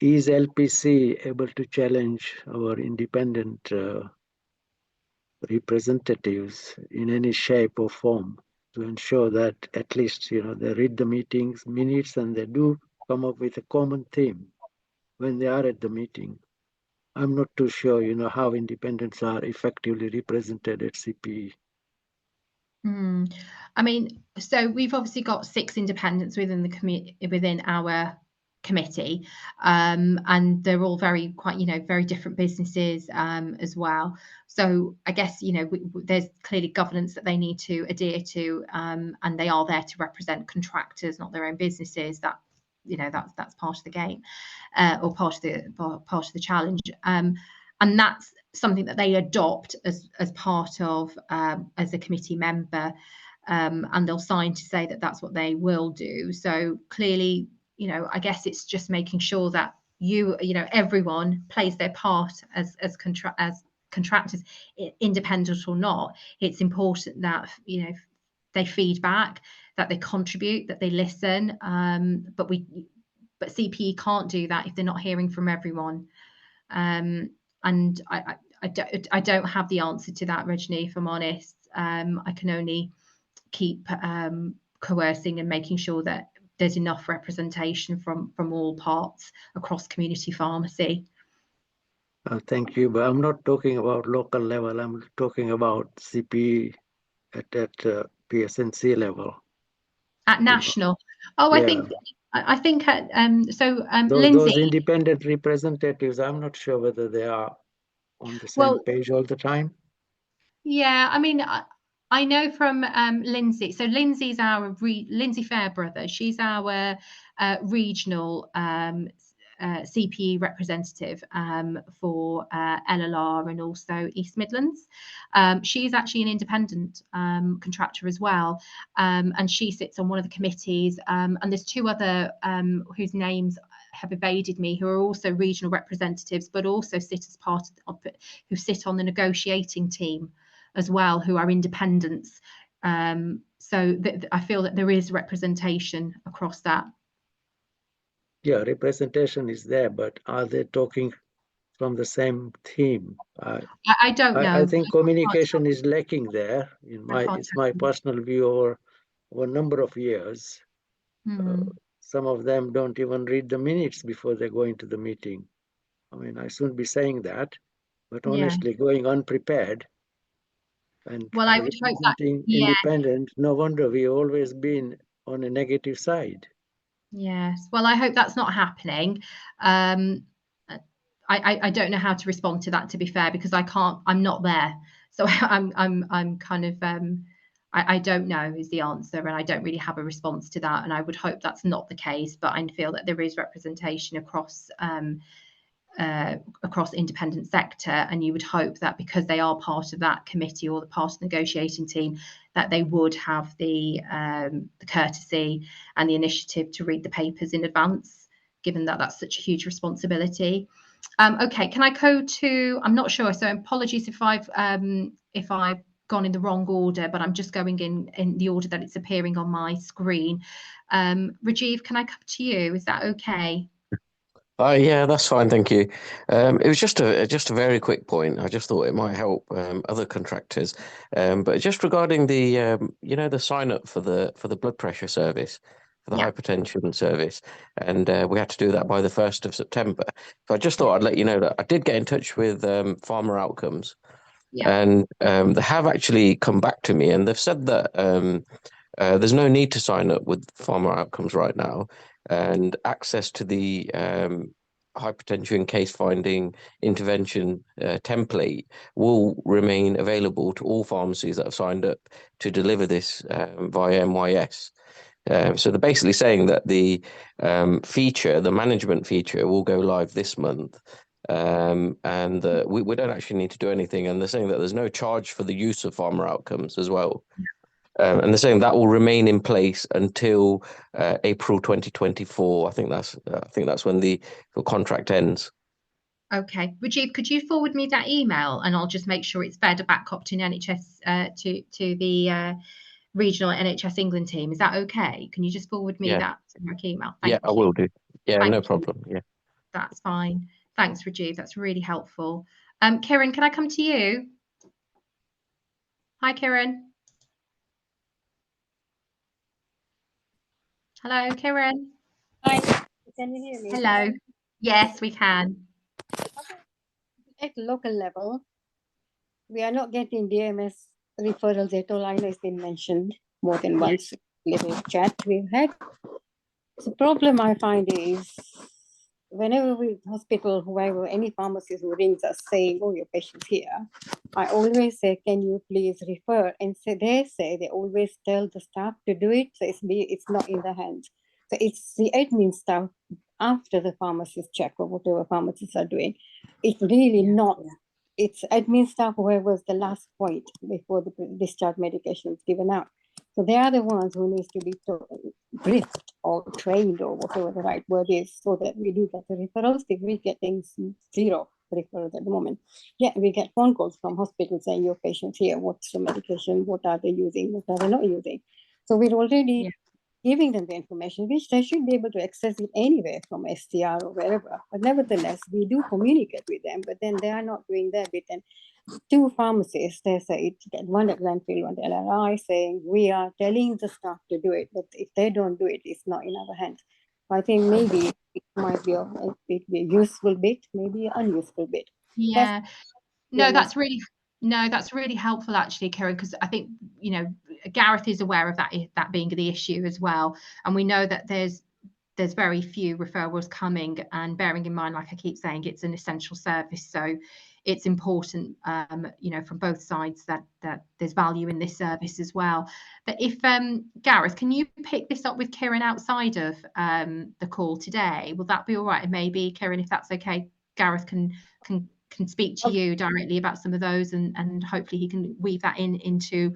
Is LPC able to challenge our independent representatives in any shape or form to ensure that at least, they read the meetings minutes and they do come up with a common theme when they are at the meeting? I'm not too sure, how independents are effectively represented at CPE. I mean, so we've obviously got 6 independents within our committee, and they're all very different businesses as well. So I guess there's clearly governance that they need to adhere to, and they are there to represent contractors, not their own businesses. That that's part of the game, or part of the challenge, and that's something that they adopt as part of as a committee member, and they'll sign to say that that's what they will do. So clearly, I guess it's just making sure that everyone plays their part as contractors, independent or not. It's important that they feed back, that they contribute, that they listen. But CPE can't do that if they're not hearing from everyone. And I don't have the answer to that, Rajni, if I'm honest. I can only keep coercing and making sure that there's enough representation from all parts across community pharmacy. Thank you, but I'm not talking about local level. I'm talking about CPE at PSNC level. At national? Oh, Yeah. I think at, Those Lindsay. independent representatives, I'm not sure whether they are on the same Well, page all the time. yeah, I mean, I know from Lindsay. So Lindsay's our Lindsay Fairbrother. She's our regional CPE representative for LLR and also East Midlands. She's actually an independent contractor as well, and she sits on one of the committees. And there's two other whose names have evaded me, who are also regional representatives, but also sit as part of who sit on the negotiating team as well, who are independents. So I feel that there is representation across that. Yeah, representation is there, but are they talking from the same theme? I don't know. I think communication is lacking there. It's my personal view over a number of years. Some of them don't even read the minutes before they go into the meeting. I mean, I shouldn't be saying that, but honestly, going unprepared and well, I would hope that, independent, no wonder we've always been on a negative side. Yes, well, I hope that's not happening. I don't know how to respond to that, to be fair, because I'm not there. So I'm kind of, I don't know is the answer, and I don't really have a response to that. And I would hope that's not the case, but I feel that there is representation across independent sector, and you would hope that because they are part of that committee or the part of the negotiating team, that they would have the courtesy and the initiative to read the papers in advance, given that that's such a huge responsibility. Okay, can I go to, I'm not sure, so apologies if I've gone in the wrong order, but I'm just going in the order that it's appearing on my screen. Rajiv, can I come to you? Is that okay? Yeah, that's fine, thank you. It was just a very quick point. I just thought it might help other contractors, but just regarding the the sign up for the blood pressure service, for the hypertension service, and we had to do that by the 1st of September. So I just thought I'd let you know that I did get in touch with Farmer Outcomes, and they have actually come back to me, and they've said that there's no need to sign up with Farmer Outcomes right now, and access to the hypertension case finding intervention template will remain available to all pharmacies that have signed up to deliver this via MYS. So they're basically saying that the the management feature will go live this month. And we don't actually need to do anything. And they're saying that there's no charge for the use of Farmer Outcomes as well. And they're saying that will remain in place until April 2024. I think that's when the contract ends. Okay, Rajiv, could you forward me that email, and I'll just make sure it's fed back up to NHS to the regional NHS England team. Is that okay? Can you just forward me that email? Thank you. I will do. Yeah, Thank no you. problem. Yeah, that's fine. Thanks, Rajiv. That's really helpful. Kieran, can I come to you? Hi, Kieran. Hello, Kieran. Hi, can you hear me? Hello. Yes, we can. At local level, we are not getting DMS referrals at all. I know it's been mentioned more than once, little chat we've had. The problem I find is whenever we hospital, whoever, any pharmacist who rings us saying, oh, your patient's here, I always say, can you please refer? And so they always tell the staff to do it. So it's not in the hands. So it's the admin staff after the pharmacist check or whatever pharmacists are doing. It's really not. It's admin staff whoever's the last point before the discharge medication is given out. So they are the ones who needs to be briefed or trained or whatever the right word is, so that we do get the referrals. If we get things 0 referrals at the moment. Yeah, we get phone calls from hospitals saying your patient's here, what's the medication, what are they using, what are they not using. So we're already giving them the information, which they should be able to access it anywhere from STR or wherever. But nevertheless, we do communicate with them, but then they are not doing their bit. And 2 pharmacists, they say, one at Glenfield, one at LRI, saying we are telling the staff to do it, but if they don't do it, it's not in our hands. I think maybe it might be a useful bit, maybe an unuseful bit. Yeah. No, that's really No, that's really helpful actually, Kieran, because I think, you know, Gareth is aware of that being the issue as well. And we know that there's very few referrals coming, and bearing in mind, like I keep saying, it's an essential service. So it's important, you know, from both sides that there's value in this service as well. But if, Gareth, can you pick this up with Kieran outside of the call today? Will that be all right? And maybe, Kieran, if that's okay, Gareth can speak to you directly about some of those, and hopefully he can weave that into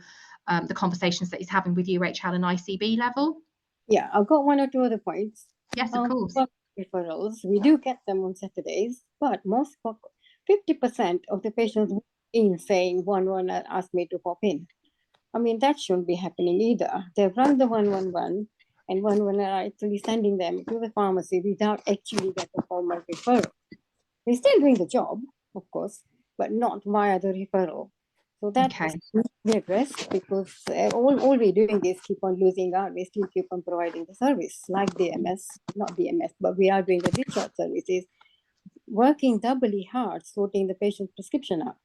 the conversations that he's having with UHL and ICB level. Yeah, I've got one or two other points. Yes, of course. Referrals, we do get them on Saturdays, but 50% of the patients in saying 111 asked me to pop in. I mean, that shouldn't be happening either. They've run the 111 and 111 are actually sending them to the pharmacy without actually getting a formal referral. They're still doing the job, of course, but not via the referral. So that needs to be addressed, because all we're doing is keep on losing out. We still keep on providing the service like DMS, not DMS, but we are doing the discharge services, working doubly hard, sorting the patient's prescription out.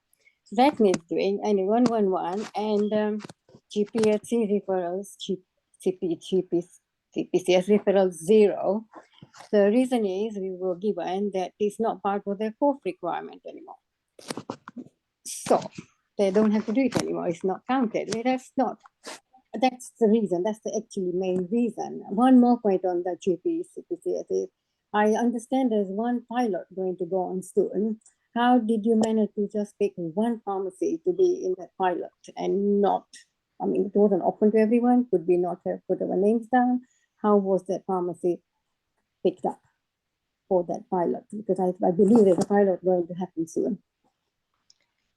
So that needs doing, and 111 and GPHC referrals, CPCS referrals 0. The reason is we were given that it's not part of their fourth requirement anymore. So they don't have to do it anymore. It's not counted. That's the reason. That's the actually main reason. One more point on the CPCS is, I understand there's one pilot going to go on soon. How did you manage to just pick one pharmacy to be in that pilot and not, I mean, it wasn't open to everyone. Could we not have put our names down? How was that pharmacy picked up for that pilot? Because I believe there's a pilot going to happen soon.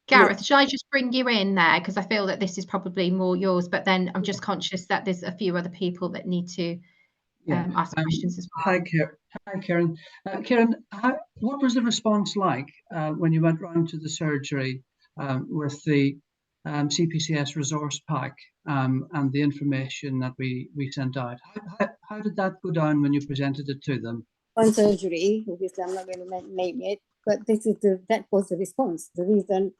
Gareth, should I just bring you in there? Because I feel that this is probably more yours, but then I'm just conscious that there's a few other people that need to ask questions as well. Hi, Kieran. Kieran, what was the response like when you went round to the surgery with the CPCS resource pack and the information that we sent out? How did that go down when you presented it to them? On surgery, obviously I'm not going to name it, but that was the response. The reason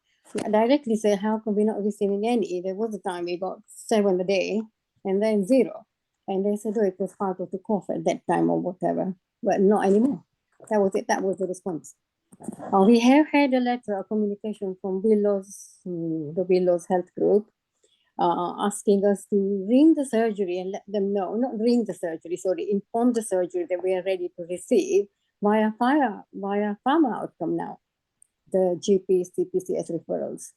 I directly said, how come we're not receiving any? There was a time we got 7 a day and then 0. And they said, oh, it was part of the cough at that time or whatever, but not anymore. That was it. That was the response. We have had a letter of communication from the Willows Health Group, asking us to ring the surgery and let them know, not ring the surgery, sorry, inform the surgery that we are ready to receive via pharma outcome now, the GP, CPCS referrals.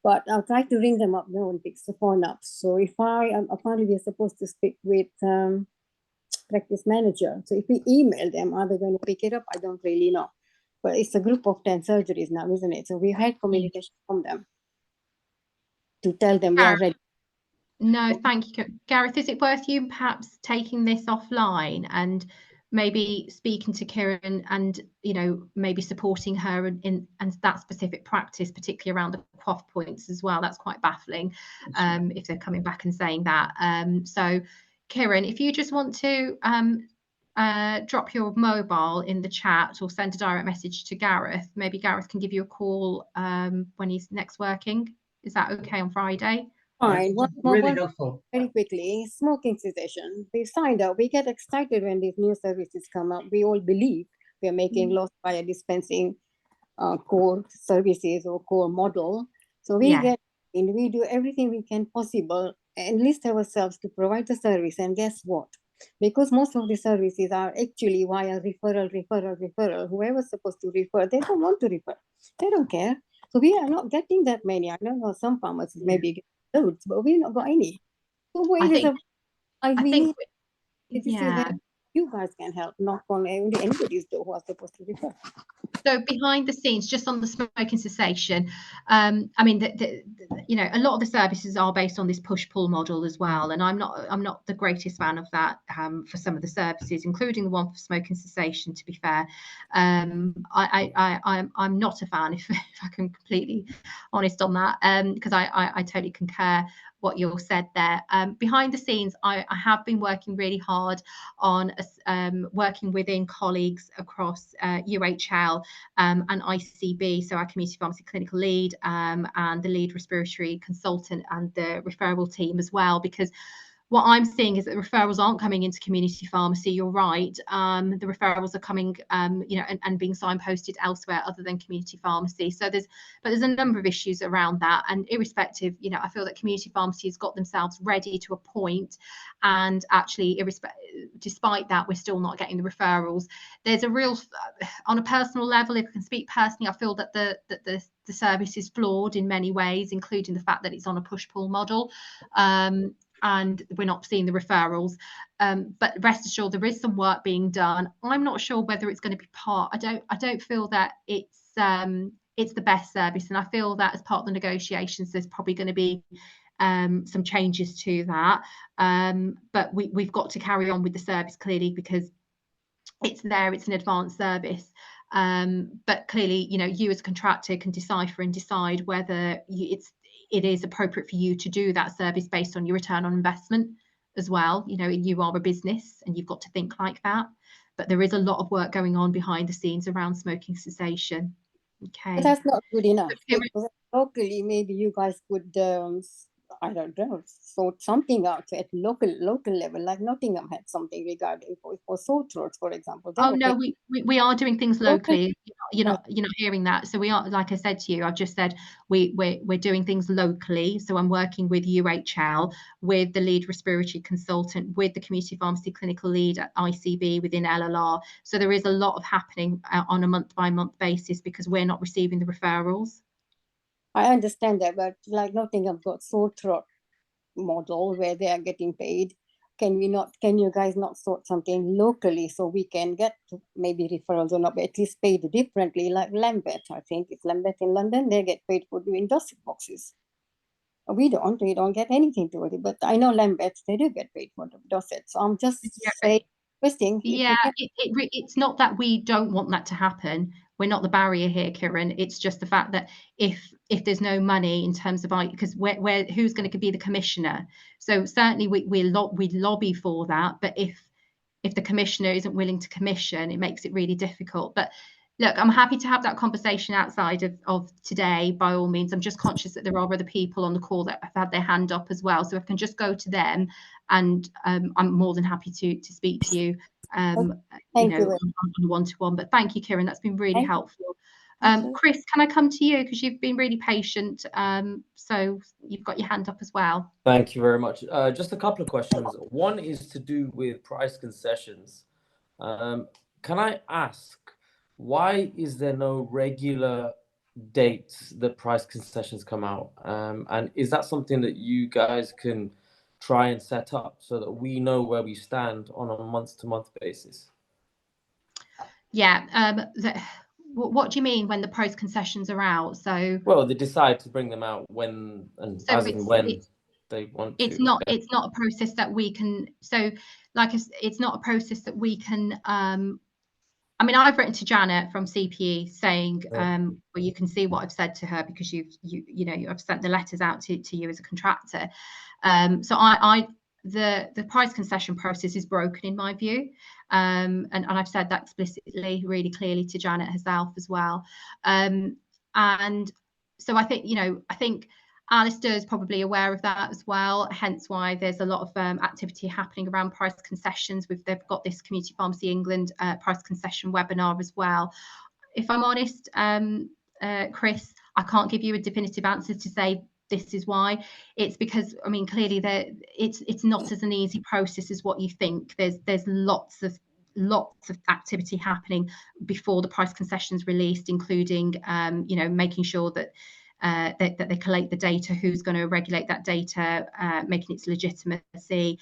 But I'll try to ring them up. No one picks the phone up. So if apparently we're supposed to speak with practice manager. So if we email them, are they going to pick it up? I don't really know. But it's a group of 10 surgeries now, isn't it? So we've had communication from them to tell them we are ready. No, thank you. Gareth, is it worth you perhaps taking this offline and maybe speaking to Kieran and, you know, maybe supporting her in that specific practice, particularly around the cough points as well? That's quite baffling if they're coming back and saying that. So Kieran, if you just want to drop your mobile in the chat or send a direct message to Gareth, maybe Gareth can give you a call when he's next working. Is that okay on Friday? Fine. Really helpful. Very quickly, smoking cessation. We signed up. We get excited when these new services come up. We all believe we are making loss by dispensing core services or core model. So we we do everything we can possible and list ourselves to provide the service. And guess what? Because most of the services are actually via referral. Whoever's supposed to refer, they don't want to refer. They don't care. So we are not getting that many. I don't know, some pharmacies maybe get loads, but we've not got any. So I think you guys can help knock on anybody's door who are supposed to refer. So behind the scenes, just on the smoking cessation, I mean, you know, a lot of the services are based on this push-pull model as well, and I'm not the greatest fan of that for some of the services, including the one for smoking cessation. To be fair, I'm not a fan, if I can completely honest on that, because I totally concur. what you said there. Behind the scenes, I have been working really hard on working within colleagues across UHL and ICB, so our community pharmacy clinical lead and the lead respiratory consultant and the referral team as well, because what I'm seeing is that referrals aren't coming into community pharmacy. You're right. The referrals are coming, and being signposted elsewhere other than community pharmacy. So there's a number of issues around that. And irrespective, I feel that community pharmacy has got themselves ready to a point, and actually, despite that, we're still not getting the referrals. There's a real, on a personal level, if I can speak personally, I feel that the service is flawed in many ways, including the fact that it's on a push-pull model. And we're not seeing the referrals, but rest assured there is some work being done. I'm not sure whether it's going to be part. I don't feel that it's the best service, and I feel that as part of the negotiations there's probably going to be some changes to that, but we've got to carry on with the service clearly, because it's there, it's an advanced service. But clearly, you as a contractor can decipher and decide whether it is appropriate for you to do that service based on your return on investment as well. You are a business and you've got to think like that. But there is a lot of work going on behind the scenes around smoking cessation. Okay. But that's not good enough. Because locally, maybe you guys could, I don't know, sort something out at local level, like Nottingham had something regarding for sore throats, for example. Oh no, we are doing things locally. You're not hearing that. So we are, like I said to you, I've just said we're doing things locally. So I'm working with UHL, with the lead respiratory consultant, with the community pharmacy clinical lead at ICB within LLR. So there is a lot of happening on a month-by-month basis, because we're not receiving the referrals. I understand that, but like Nottingham got sore throat model where they are getting paid. Can you guys not sort something locally so we can get maybe referrals or not, but at least paid differently, like Lambeth? I think it's Lambeth in London, they get paid for doing Dorset boxes. We don't get anything to it, but I know Lambeth, they do get paid for Dorset. So I'm just saying, it's not that we don't want that to happen. We're not the barrier here, Kieran. It's just the fact that if there's no money in terms of, because who's going to be the commissioner? So certainly we lobby for that, but if the commissioner isn't willing to commission, it makes it really difficult. But look, I'm happy to have that conversation outside of today, by all means. I'm just conscious that there are other people on the call that have had their hand up as well, so I can just go to them, and I'm more than happy to speak to you. On a one-to-one. But thank you, Kieran, that's been really helpful. Chris, can I come to you, because you've been really patient, so you've got your hand up as well. Thank you very much. Just a couple of questions. One is to do with price concessions. Can I ask, why is there no regular dates that price concessions come out? And is that something that you guys can try and set up so that we know where we stand on a month-to-month basis? Yeah. What do you mean when the price concessions are out? So, well, they decide to bring them out when and so as and when they want to. It's not a process that we can. So, it's not a process that we can. I mean, I've written to Janet from CPE saying, well, you can see what I've said to her, because I've sent the letters out to you as a contractor. So the price concession process is broken in my view, and I've said that explicitly, really clearly to Janet herself as well. And so I think Alistair is probably aware of that as well, hence why there's a lot of activity happening around price concessions. They've got this Community Pharmacy England price concession webinar as well. If I'm honest, Chris, I can't give you a definitive answer to say this is why. It's because, I mean, clearly it's not as an easy process as what you think. There's lots of activity happening before the price concessions released, including making sure that that they collate the data, who's going to regulate that data, making its legitimacy,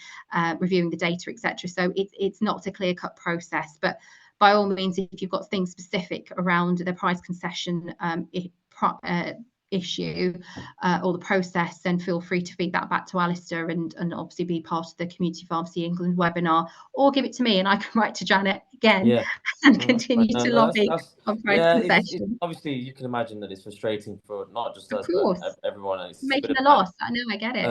reviewing the data, etc. So it's not a clear-cut process, but by all means, if you've got things specific around the price concession issue or the process, then feel free to feed that back to Alistair and obviously be part of the Community Pharmacy England webinar, or give it to me and I can write to Janet again and continue to lobby on price concession. Obviously you can imagine that it's frustrating for not just us, course, but everyone. And it's making a loss. I know, I get it.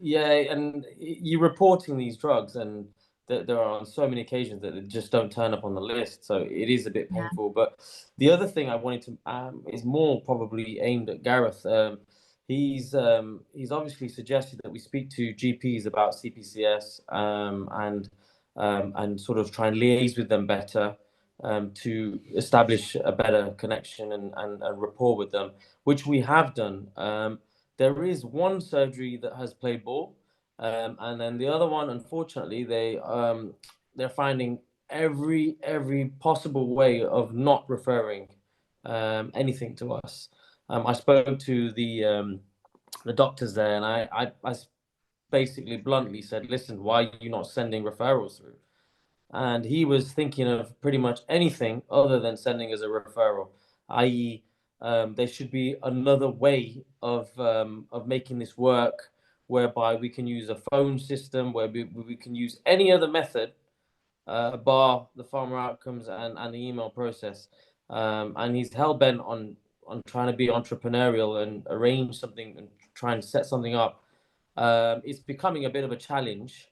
Yeah, and you're reporting these drugs, and there are on so many occasions that they just don't turn up on the list. So it is a bit painful. But the other thing I wanted to is more probably aimed at Gareth. He's obviously suggested that we speak to GPs about CPCS and sort of try and liaise with them better to establish a better connection and rapport with them, which we have done. There is one surgery that has played ball, and then the other one, unfortunately, they're finding every possible way of not referring anything to us. I spoke to the doctors there, and I basically bluntly said, "Listen, why are you not sending referrals through?" And he was thinking of pretty much anything other than sending us a referral, i.e., there should be another way of making this work, whereby we can use a phone system, where we can use any other method, bar the farmer outcomes and the email process. And he's hell bent on trying to be entrepreneurial and arrange something and try and set something up. It's becoming a bit of a challenge.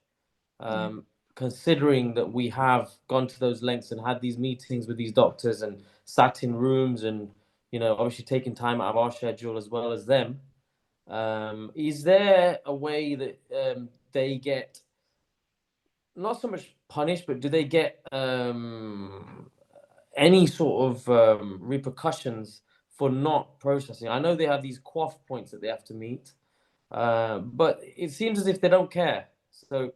Considering that we have gone to those lengths and had these meetings with these doctors and sat in rooms and, obviously taking time out of our schedule as well as them. Is there a way that they get not so much punished, but do they get any sort of repercussions for not processing? I know they have these quaff points that they have to meet, but it seems as if they don't care. So,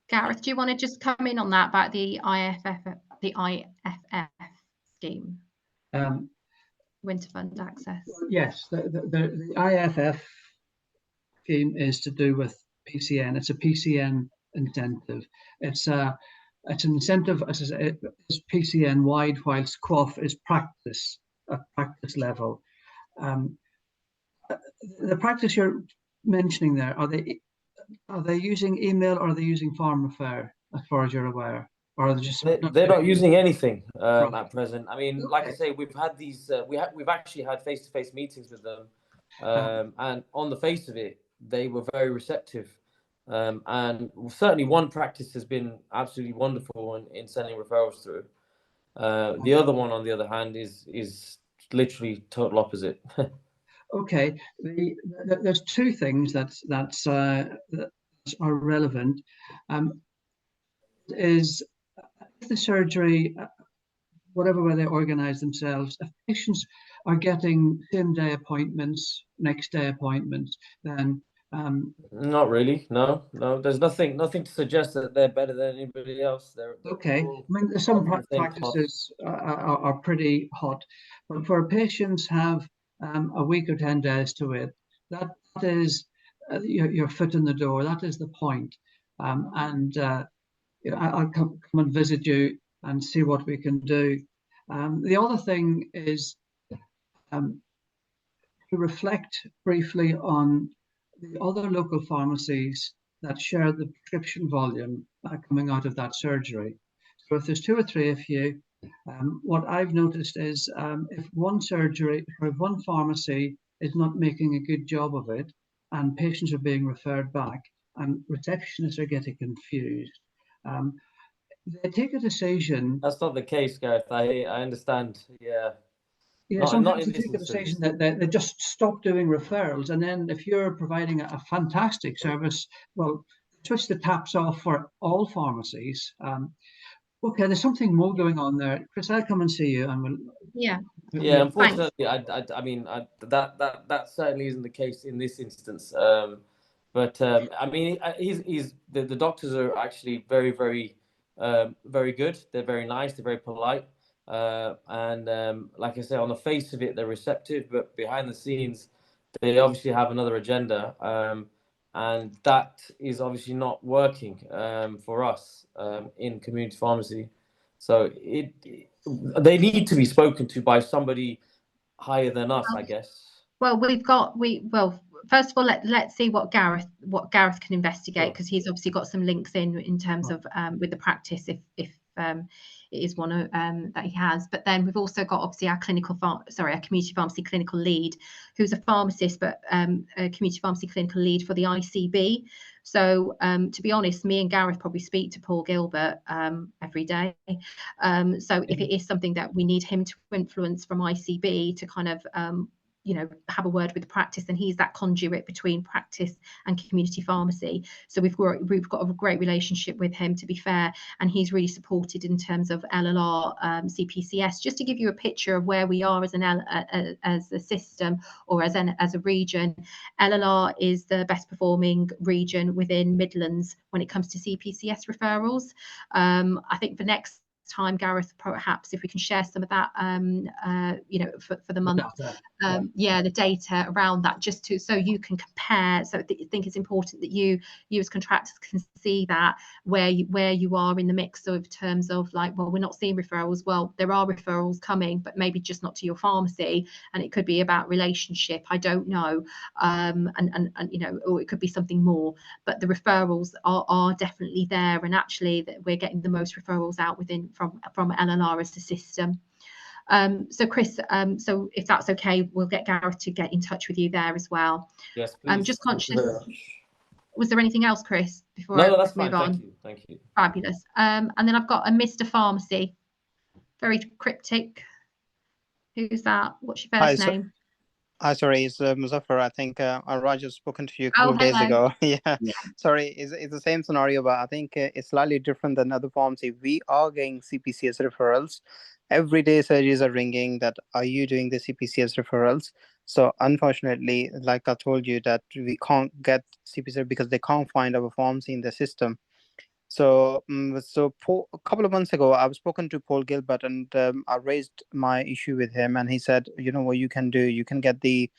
Gareth, do you want to just come in on that about the IFF scheme? Winter Fund access. Yes, the IFF scheme is to do with PCN. It's a PCN incentive. It's an incentive. It's PCN wide, whilst QOF is practice at practice level. The practice you're mentioning there, are they using email or are they using farm refer, as far as you're aware? Or are they just they're not using anything at present. I mean, like I say, we've had these we've actually had face-to-face meetings with them, and on the face of it, they were very receptive. And certainly one practice has been absolutely wonderful in sending referrals through. The other one, on the other hand, is literally total opposite. Okay, there's two things that are relevant. Is the surgery, whatever way they organize themselves, if patients are getting same-day appointments, next-day appointments, then not really. No. There's nothing to suggest that they're better than anybody else. They're okay. I mean, some practices are pretty hot, but for patients have a week or 10 days to wait, that is your foot in the door. That is the point. And I'll come and visit you and see what we can do. The other thing is to reflect briefly on the other local pharmacies that share the prescription volume coming out of that surgery. So if there's 2 or 3 of you, what I've noticed is if one surgery or if one pharmacy is not making a good job of it and patients are being referred back and receptionists are getting confused, they take a decision. That's not the case, Gareth. I understand. Yeah. Yeah, sometimes they take a decision that they just stop doing referrals, and then if you're providing a fantastic service, well, switch the taps off for all pharmacies. Okay, there's something more going on there. Chris, I'll come and see you, and we'll. Yeah. Unfortunately, I mean, that certainly isn't the case in this instance. But I mean, the doctors are actually very, very, very good. They're very nice. They're very polite. And like I say, on the face of it, they're receptive, but behind the scenes, they obviously have another agenda, and that is obviously not working for us in community pharmacy. So they need to be spoken to by somebody higher than us, I guess. Well, first of all, let's see what Gareth can investigate, Sure. because he's obviously got some links in terms of with the practice, if it is one that he has. But then we've also got obviously our community pharmacy clinical lead, who's a pharmacist, but a community pharmacy clinical lead for the ICB. So to be honest, me and Gareth probably speak to Paul Gilbert every day. So if it is something that we need him to influence from ICB to kind of have a word with the practice, and he's that conduit between practice and community pharmacy. So we've got a great relationship with him, to be fair, and he's really supported in terms of LLR, CPCS. Just to give you a picture of where we are as a system or as a region, LLR is the best performing region within Midlands when it comes to CPCS referrals. I think for next time, Gareth, perhaps if we can share some of that for the month, the data around that, just so you can compare. So I think it's important that you as contractors can see that where you are in the mix of terms of like, well, we're not seeing referrals. Well, there are referrals coming, but maybe just not to your pharmacy, and it could be about relationship, I don't know, and or it could be something more, but the referrals are definitely there, and actually that we're getting the most referrals out from LLR as a system. So Chris, so if that's okay, we'll get Gareth to get in touch with you there as well. Yes, please. I'm just conscious. Was there anything else, Chris, before No, I that's move fine. on? Thank you. Fabulous. And then I've got a Mr. Pharmacy, very cryptic. Who's that? What's your first name? Hi, sorry, it's Muzaffar. I think Raj has spoken to you a couple of days ago. Yeah, sorry, it's the same scenario, but I think it's slightly different than other pharmacy. We are getting CPCS referrals. Every day surgeries are ringing that, are you doing the CPCS referrals? So unfortunately, like I told you, that we can't get CPCS because they can't find our pharmacy in the system. So, a couple of months ago, I've spoken to Paul Gilbert, and I raised my issue with him, and he said, you know what you can do? You can get the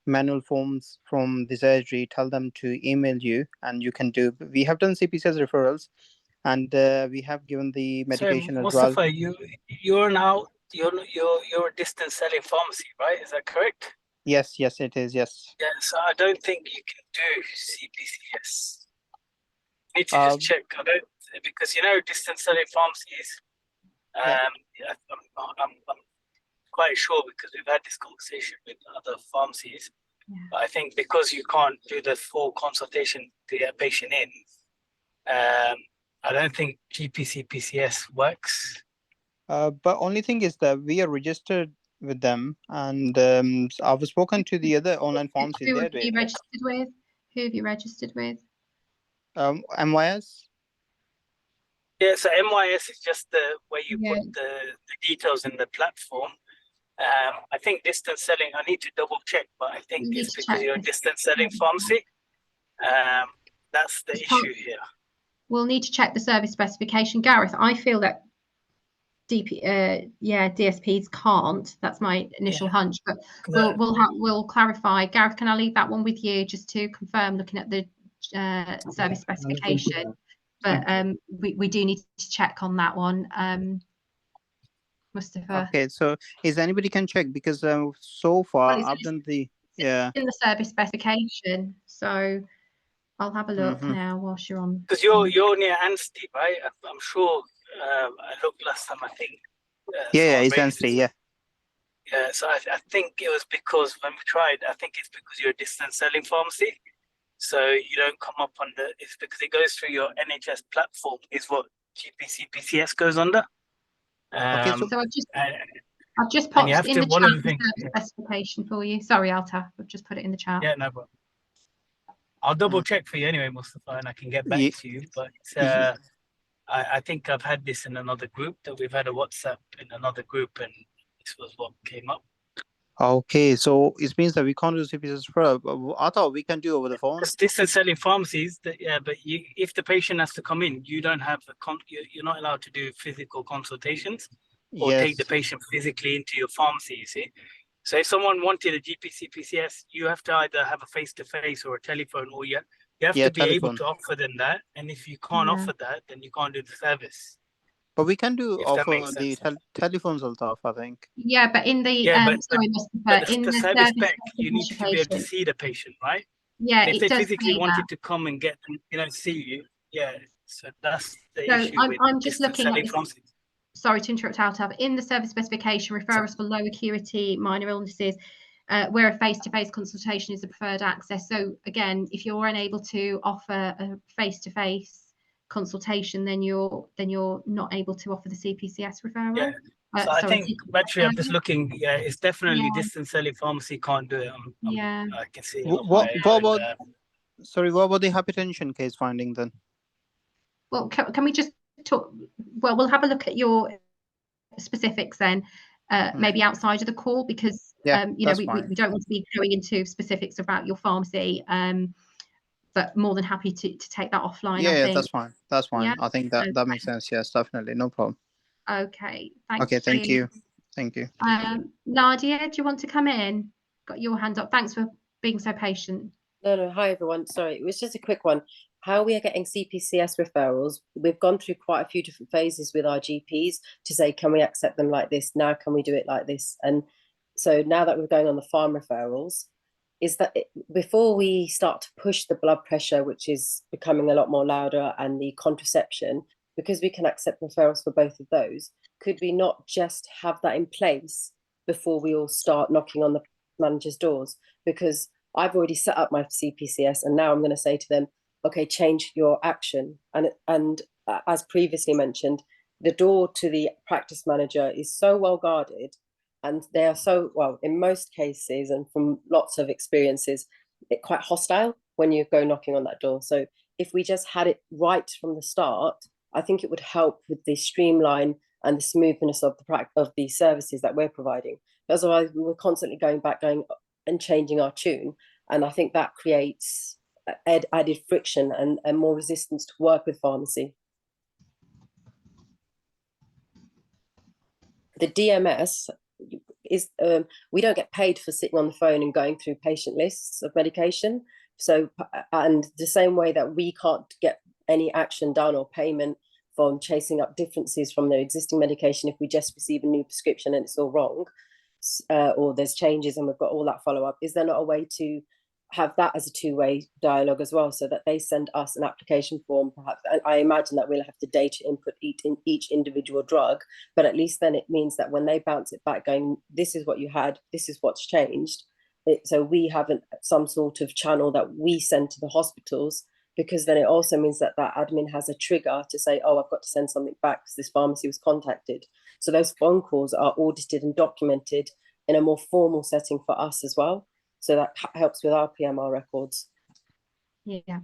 manual forms from the surgery, tell them to email you, and you can do. We have done CPCS referrals, and we have given the medication as well. Mustafa, you're a distance selling pharmacy, right? Is that correct? Yes, it is. Yes. Yeah, so I don't think you can do CPCS. Need to just check. I don't, because distance selling pharmacies. I'm quite sure, because we've had this conversation with other pharmacies. But I think because you can't do the full consultation to get a patient in, I don't think GP-CPCS works. But only thing is that we are registered with them, and I've spoken to the other online pharmacies. Who have you registered with? Who have you registered with? MYS. Yeah, so MYS is just where you put the details in the platform. I think distance selling, I need to double check, but I think it's because you're a distance selling pharmacy. That's the issue here. We'll need to check the service specification. Gareth, I feel that DSPs can't. That's my initial hunch, but we'll clarify. Gareth, can I leave that one with you just to confirm, looking at the service specification? But we do need to check on that one. Mustafa. Okay, so is anybody can check, because so far I've done the in the service specification, so I'll have a look now whilst you're on. Because you're near Anstey, right? I'm sure. I looked last time, I think. It's Anstey. Yeah, so I think it was because when we tried, I think it's because you're a distance selling pharmacy, so you don't come up on the. It's because it goes through your NHS platform, is what GP-CPCS goes under. Okay, so I've just popped in the chat the specification for you. Sorry, Altaf, I've just put it in the chat. Yeah, no problem. I'll double check for you anyway, Mustafa, and I can get back to you. But I think I've had this in another group, that we've had a WhatsApp in another group, and this was what came up. Okay, so it means that we can't do CPCS referral. I thought we can do over the phone. It's distance selling pharmacies, but if the patient has to come in, you don't have you're not allowed to do physical consultations or take the patient physically into your pharmacy, you see. So if someone wanted a GP-CPCS, you have to either have a face-to-face or a telephone, or you have to be able to offer them that. And if you can't offer that, then you can't do the service. But we can do if that offer makes the sense. telephones, Altaf, I think. Yeah, but in the Yeah, sorry, but in the the service service spec, you need to be able to specification, see the patient, right? yeah, And if it they does physically say that. wanted to come and get them, see you, yeah. So that's the So issue with I'm just distance looking at this. telepharmacy. Sorry to interrupt, Altaf. In the service specification, referrals for low acuity minor illnesses, where a face-to-face consultation is the preferred access. So again, if you're unable to offer a face-to-face consultation, then you're not able to offer the CPCS referral. Yeah. So I think actually I'm just referral. looking. Yeah, it's definitely Yeah. distance telepharmacy can't do it. Yeah. I can see. It on What my about? Sorry, what about the hypertension case finding then? Well, can we just talk? Well, we'll have a look at your specifics then, maybe outside of the call, because we don't want to be going into specifics about your pharmacy. But more than happy to take that offline. Yeah, I think. that's fine. That's fine. Yeah? I think that makes sense. Yes, definitely, no problem. Okay. Thank you. Thank you. Nadia, do you want to come in? Got your hand up. Thanks for being so patient. No. Hi, everyone. Sorry, it was just a quick one. How we are getting CPCS referrals, we've gone through quite a few different phases with our GPs to say, can we accept them like this? Now, can we do it like this? And so now that we're going on the farm referrals, is that before we start to push the blood pressure, which is becoming a lot more louder, and the contraception, because we can accept referrals for both of those, could we not just have that in place before we all start knocking on the manager's doors? Because I've already set up my CPCS, and now I'm going to say to them, okay, change your action. And as previously mentioned, the door to the practice manager is so well guarded, and they are so, well, in most cases, and from lots of experiences, it's quite hostile when you go knocking on that door. So if we just had it right from the start, I think it would help with the streamline and the smoothness of the services that we're providing. Otherwise, we were constantly going and changing our tune. And I think that creates added friction and more resistance to work with pharmacy. The DMS is, we don't get paid for sitting on the phone and going through patient lists of medication. So, and the same way that we can't get any action done or payment from chasing up differences from their existing medication if we just receive a new prescription and it's all wrong, or there's changes and we've got all that follow-up, is there not a way to have that as a two-way dialogue as well, so that they send us an application form, perhaps? And I imagine that we'll have to data input each individual drug, but at least then it means that when they bounce it back going, this is what you had, this is what's changed, so we have some sort of channel that we send to the hospitals, because then it also means that admin has a trigger to say, oh, I've got to send something back because this pharmacy was contacted. So those phone calls are audited and documented in a more formal setting for us as well. So that helps with our PMR records. Yeah.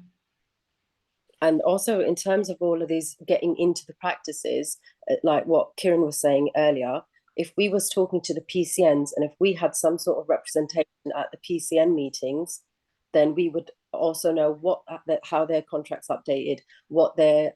And also in terms of all of these getting into the practices, like what Kieran was saying earlier, if we was talking to the PCNs and if we had some sort of representation at the PCN meetings, then we would also know how their contracts updated, what their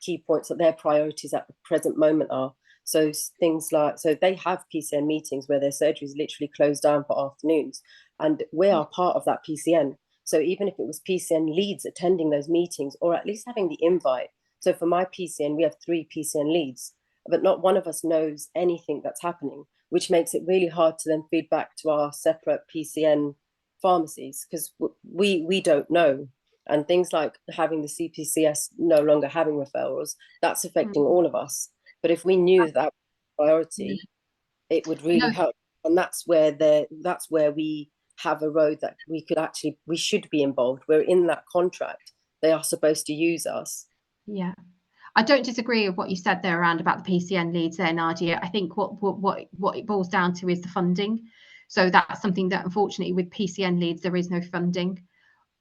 key points, what their priorities at the present moment are. So things like, so they have PCN meetings where their surgery is literally closed down for afternoons, and we are part of that PCN. So even if it was PCN leads attending those meetings, or at least having the invite. So for my PCN, we have 3 PCN leads, but not one of us knows anything that's happening, which makes it really hard to then feed back to our separate PCN pharmacies, because we don't know. And things like having the CPCS no longer having referrals, that's affecting all of us. But if we knew that priority, it would really help. And that's where we have a road that we should be involved. We're in that contract. They are supposed to use us. Yeah. I don't disagree with what you said there around about the PCN leads there, Nadia. I think what it boils down to is the funding. So that's something that unfortunately with PCN leads, there is no funding.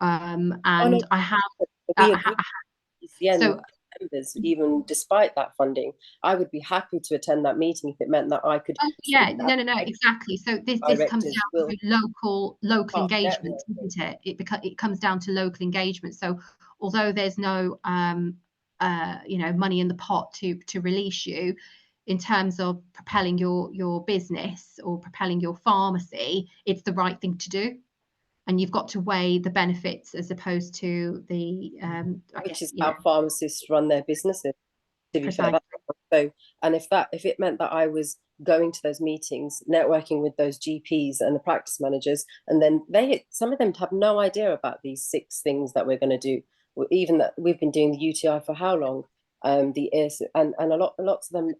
And I have PCN members, even despite that funding, I would be happy to attend that meeting if it meant that I could. No, exactly. So this comes down to local engagement, isn't it? It comes down to local engagement. So although there's no money in the pot to release you in terms of propelling your business or propelling your pharmacy, it's the right thing to do. And you've got to weigh the benefits as opposed to the which is how pharmacists run their businesses. To be fair, that's what So, and if it meant that I was going to those meetings, networking with those GPs and the practice managers, and then some of them have no idea about these 6 things that we're going to do, even that we've been doing the UTI for how long, the ears, and lots of them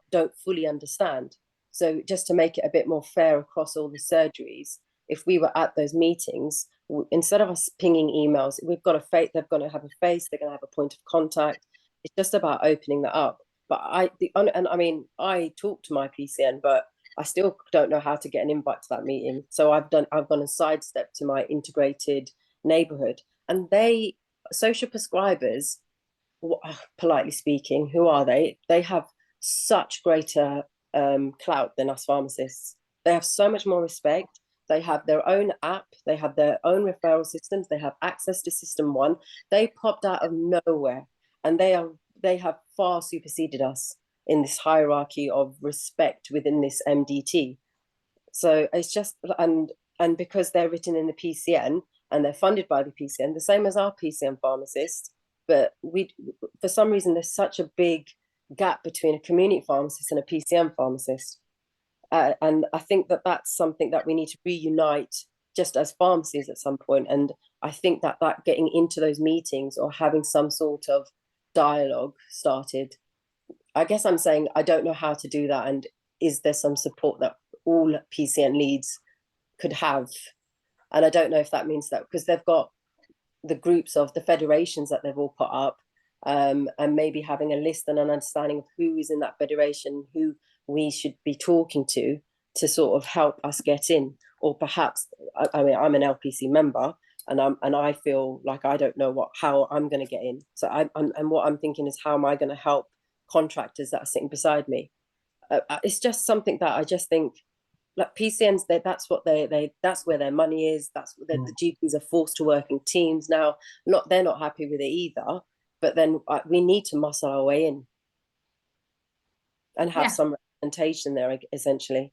don't fully understand. So just to make it a bit more fair across all the surgeries, if we were at those meetings, instead of us pinging emails, we've got they're going to have a face, they're going to have a point of contact. It's just about opening that up. But I talked to my PCN, but I still don't know how to get an invite to that meeting. So I've gone and sidestepped to my integrated neighborhood, and social prescribers, politely speaking, who are they? They have such greater clout than us pharmacists. They have so much more respect. They have their own app. They have their own referral systems. They have access to System 1. They popped out of nowhere, and they have far superseded us in this hierarchy of respect within this MDT. So it's just, and because they're written in the PCN and they're funded by the PCN, the same as our PCN pharmacists, but for some reason, there's such a big gap between a community pharmacist and a PCN pharmacist. And I think that that's something that we need to reunite just as pharmacies at some point. And I think that getting into those meetings or having some sort of dialogue started, I guess I'm saying I don't know how to do that. And is there some support that all PCN leads could have? And I don't know if that means that, because they've got the groups of the federations that they've all put up, and maybe having a list and an understanding of who is in that federation, who we should be talking to sort of help us get in. Or perhaps, I mean, I'm an LPC member, and I feel like I don't know how I'm going to get in. So and what I'm thinking is, how am I going to help contractors that are sitting beside me? It's just something that I just think, like, PCNs, that's where their money is. That's the GPs are forced to work in teams now. They're not happy with it either. But then we need to muscle our way in and have some representation there, essentially.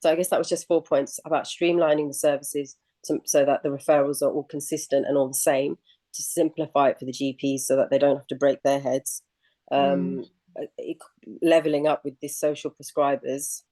So I guess that was just 4 points about streamlining the services so that the referrals are all consistent and all the same, to simplify it for the GPs so that they don't have to break their heads. Leveling up with these social prescribers.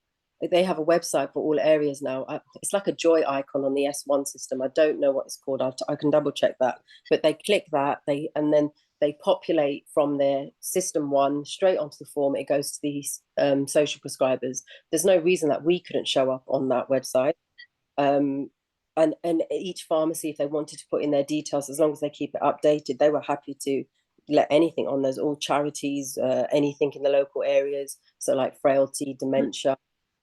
They have a website for all areas now. It's like a joy icon on the S1 system. I don't know what it's called. I can double check that. But they click that, and then they populate from their System 1 straight onto the form. It goes to these social prescribers. There's no reason that we couldn't show up on that website. And each pharmacy, if they wanted to put in their details, as long as they keep it updated, they were happy to let anything on. There's all charities, anything in the local areas. So like frailty, dementia,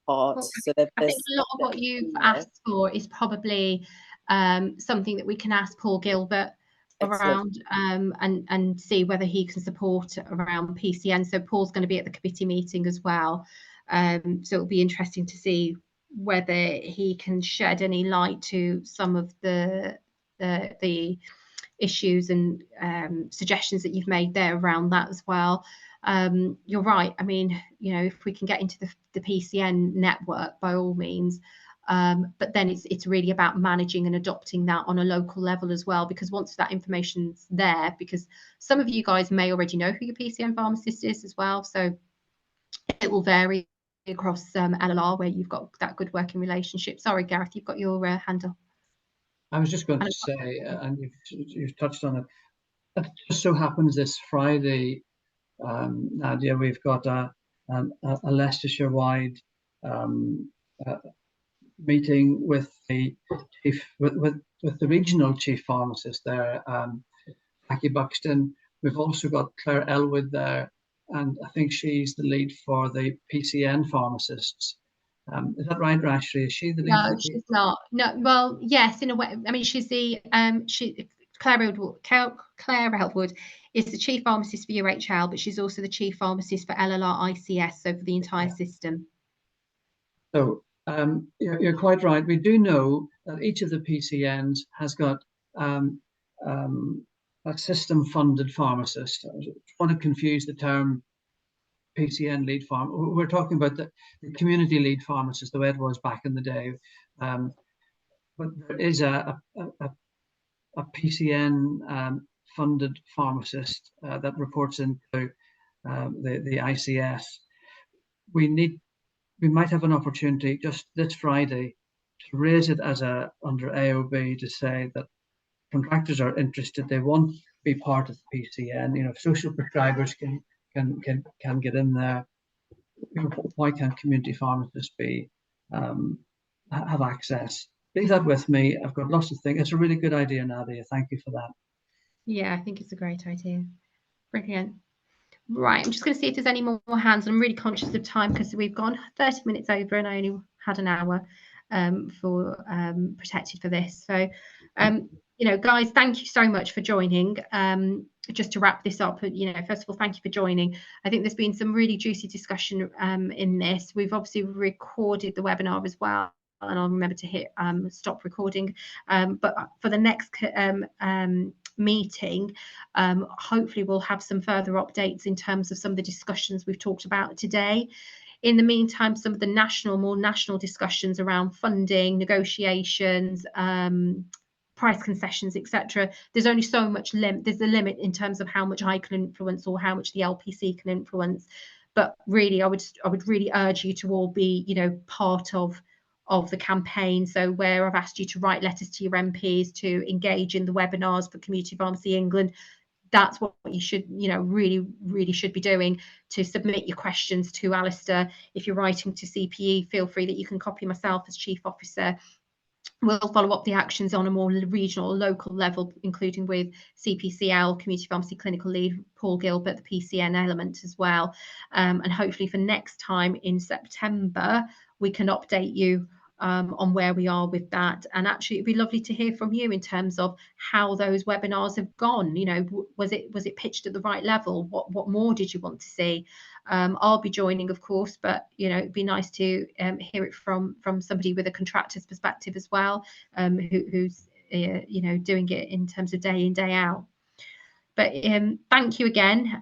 heart. Well, so I think a lot of what you've asked for is probably something that we can ask Paul Gilbert around, and see whether he can support around PCN. So Paul's going to be at the committee meeting as well. So it'll be interesting to see whether he can shed any light to some of the issues and suggestions that you've made there around that as well. You're right. I mean, if we can get into the PCN network, by all means, but then it's really about managing and adopting that on a local level as well, because once that information's there, because some of you guys may already know who your PCN pharmacist is as well, so it will vary across LLR where you've got that good working relationship. Sorry, Gareth, you've got your hand up. I was just going to say, and you've touched on it, it just so happens this Friday, Nadia, we've got a Leicestershire-wide meeting with the chief, with the regional chief pharmacist there, Jackie Buxton. We've also got Claire Elwood there, and I think she's the lead for the PCN pharmacists. Is that right, Rashri? Is she the lead? No, she's not. No, well, yes, in a way. I mean, she's the Claire Elwood is the chief pharmacist for UHL, but she's also the chief pharmacist for LLR ICS, so for the entire system. So you're quite right. We do know that each of the PCNs has got a system-funded pharmacist. I don't want to confuse the term PCN lead farm. We're talking about the community lead pharmacist, the way it was back in the day. But there is a PCN funded pharmacist that reports into the ICS. We might have an opportunity just this Friday to raise it as under AOB to say that contractors are interested. They want to be part of the PCN. You know, if social prescribers can get in there. You know, why can't community pharmacists have access? Leave that with me. I've got lots of things. It's a really good idea, Nadia. Thank you for that. Yeah, I think it's a great idea. Brilliant. Right, I'm just going to see if there's any more hands. I'm really conscious of time because we've gone 30 minutes over and I only had an hour for protected for this. So, you know, guys, thank you so much for joining. Just to wrap this up, you know, first of all, thank you for joining. I think there's been some really juicy discussion in this. We've obviously recorded the webinar as well, and I'll remember to hit stop recording. But for the next meeting, hopefully we'll have some further updates in terms of some of the discussions we've talked about today. In the meantime, some of the more national discussions around funding, negotiations, price concessions, etc. There's only so much there's a limit in terms of how much I can influence or how much the LPC can influence. But really, I would really urge you to all be, you know, part of the campaign. So where I've asked you to write letters to your MPs, to engage in the webinars for Community Pharmacy England, that's what you should, you know, really should be doing, to submit your questions to Alistair. If you're writing to CPE, feel free that you can copy myself as Chief Officer. We'll follow up the actions on a more regional, local level, including with CPCL, Community Pharmacy Clinical Lead, Paul Gilbert, the PCN element as well. And hopefully for next time in September, we can update you on where we are with that. And actually, it'd be lovely to hear from you in terms of how those webinars have gone. You know, was it pitched at the right level? What more did you want to see? I'll be joining, of course, but you know, it'd be nice to hear it from somebody with a contractor's perspective as well, who's you know, doing it in terms of day in, day out. But thank you again.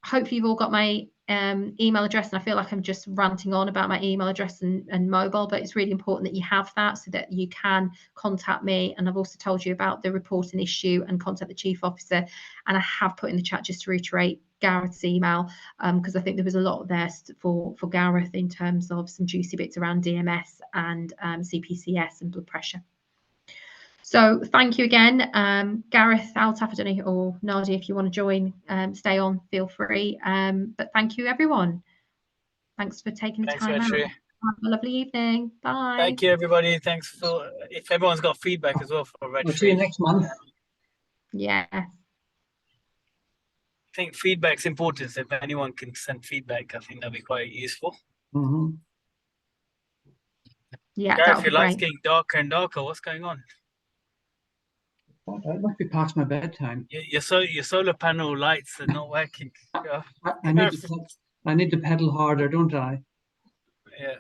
Hopefully you've all got my email address, and I feel like I'm just ranting on about my email address and mobile, but it's really important that you have that so that you can contact me. And I've also told you about the reporting issue and contact the Chief Officer, and I have put in the chat, just to reiterate, Gareth's email, because I think there was a lot there for Gareth in terms of some juicy bits around DMS and CPCS and blood pressure. So thank you again, Gareth, Altaf, I don't know, or Nadia, if you want to join, stay on, feel free. But thank you, everyone. Thanks for taking the time out. Have a lovely evening. Bye. Thank you, everybody. Thanks for, if everyone's got feedback as well for Red We'll see you next month. Yeah. I think feedback's important. So if anyone can send feedback, I think that'd be quite useful. Mm-hmm. Yeah, Gareth, your light's getting darker and darker. What's going on? It must be past my bedtime. Your solar panel lights are not working. I need to pedal harder, don't I? Yeah.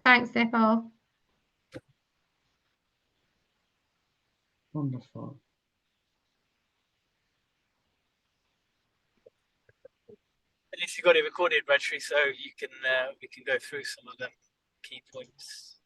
Thanks, Nicole. Wonderful. At least you got it recorded, Rajshri, so you can we can go through some of the key points.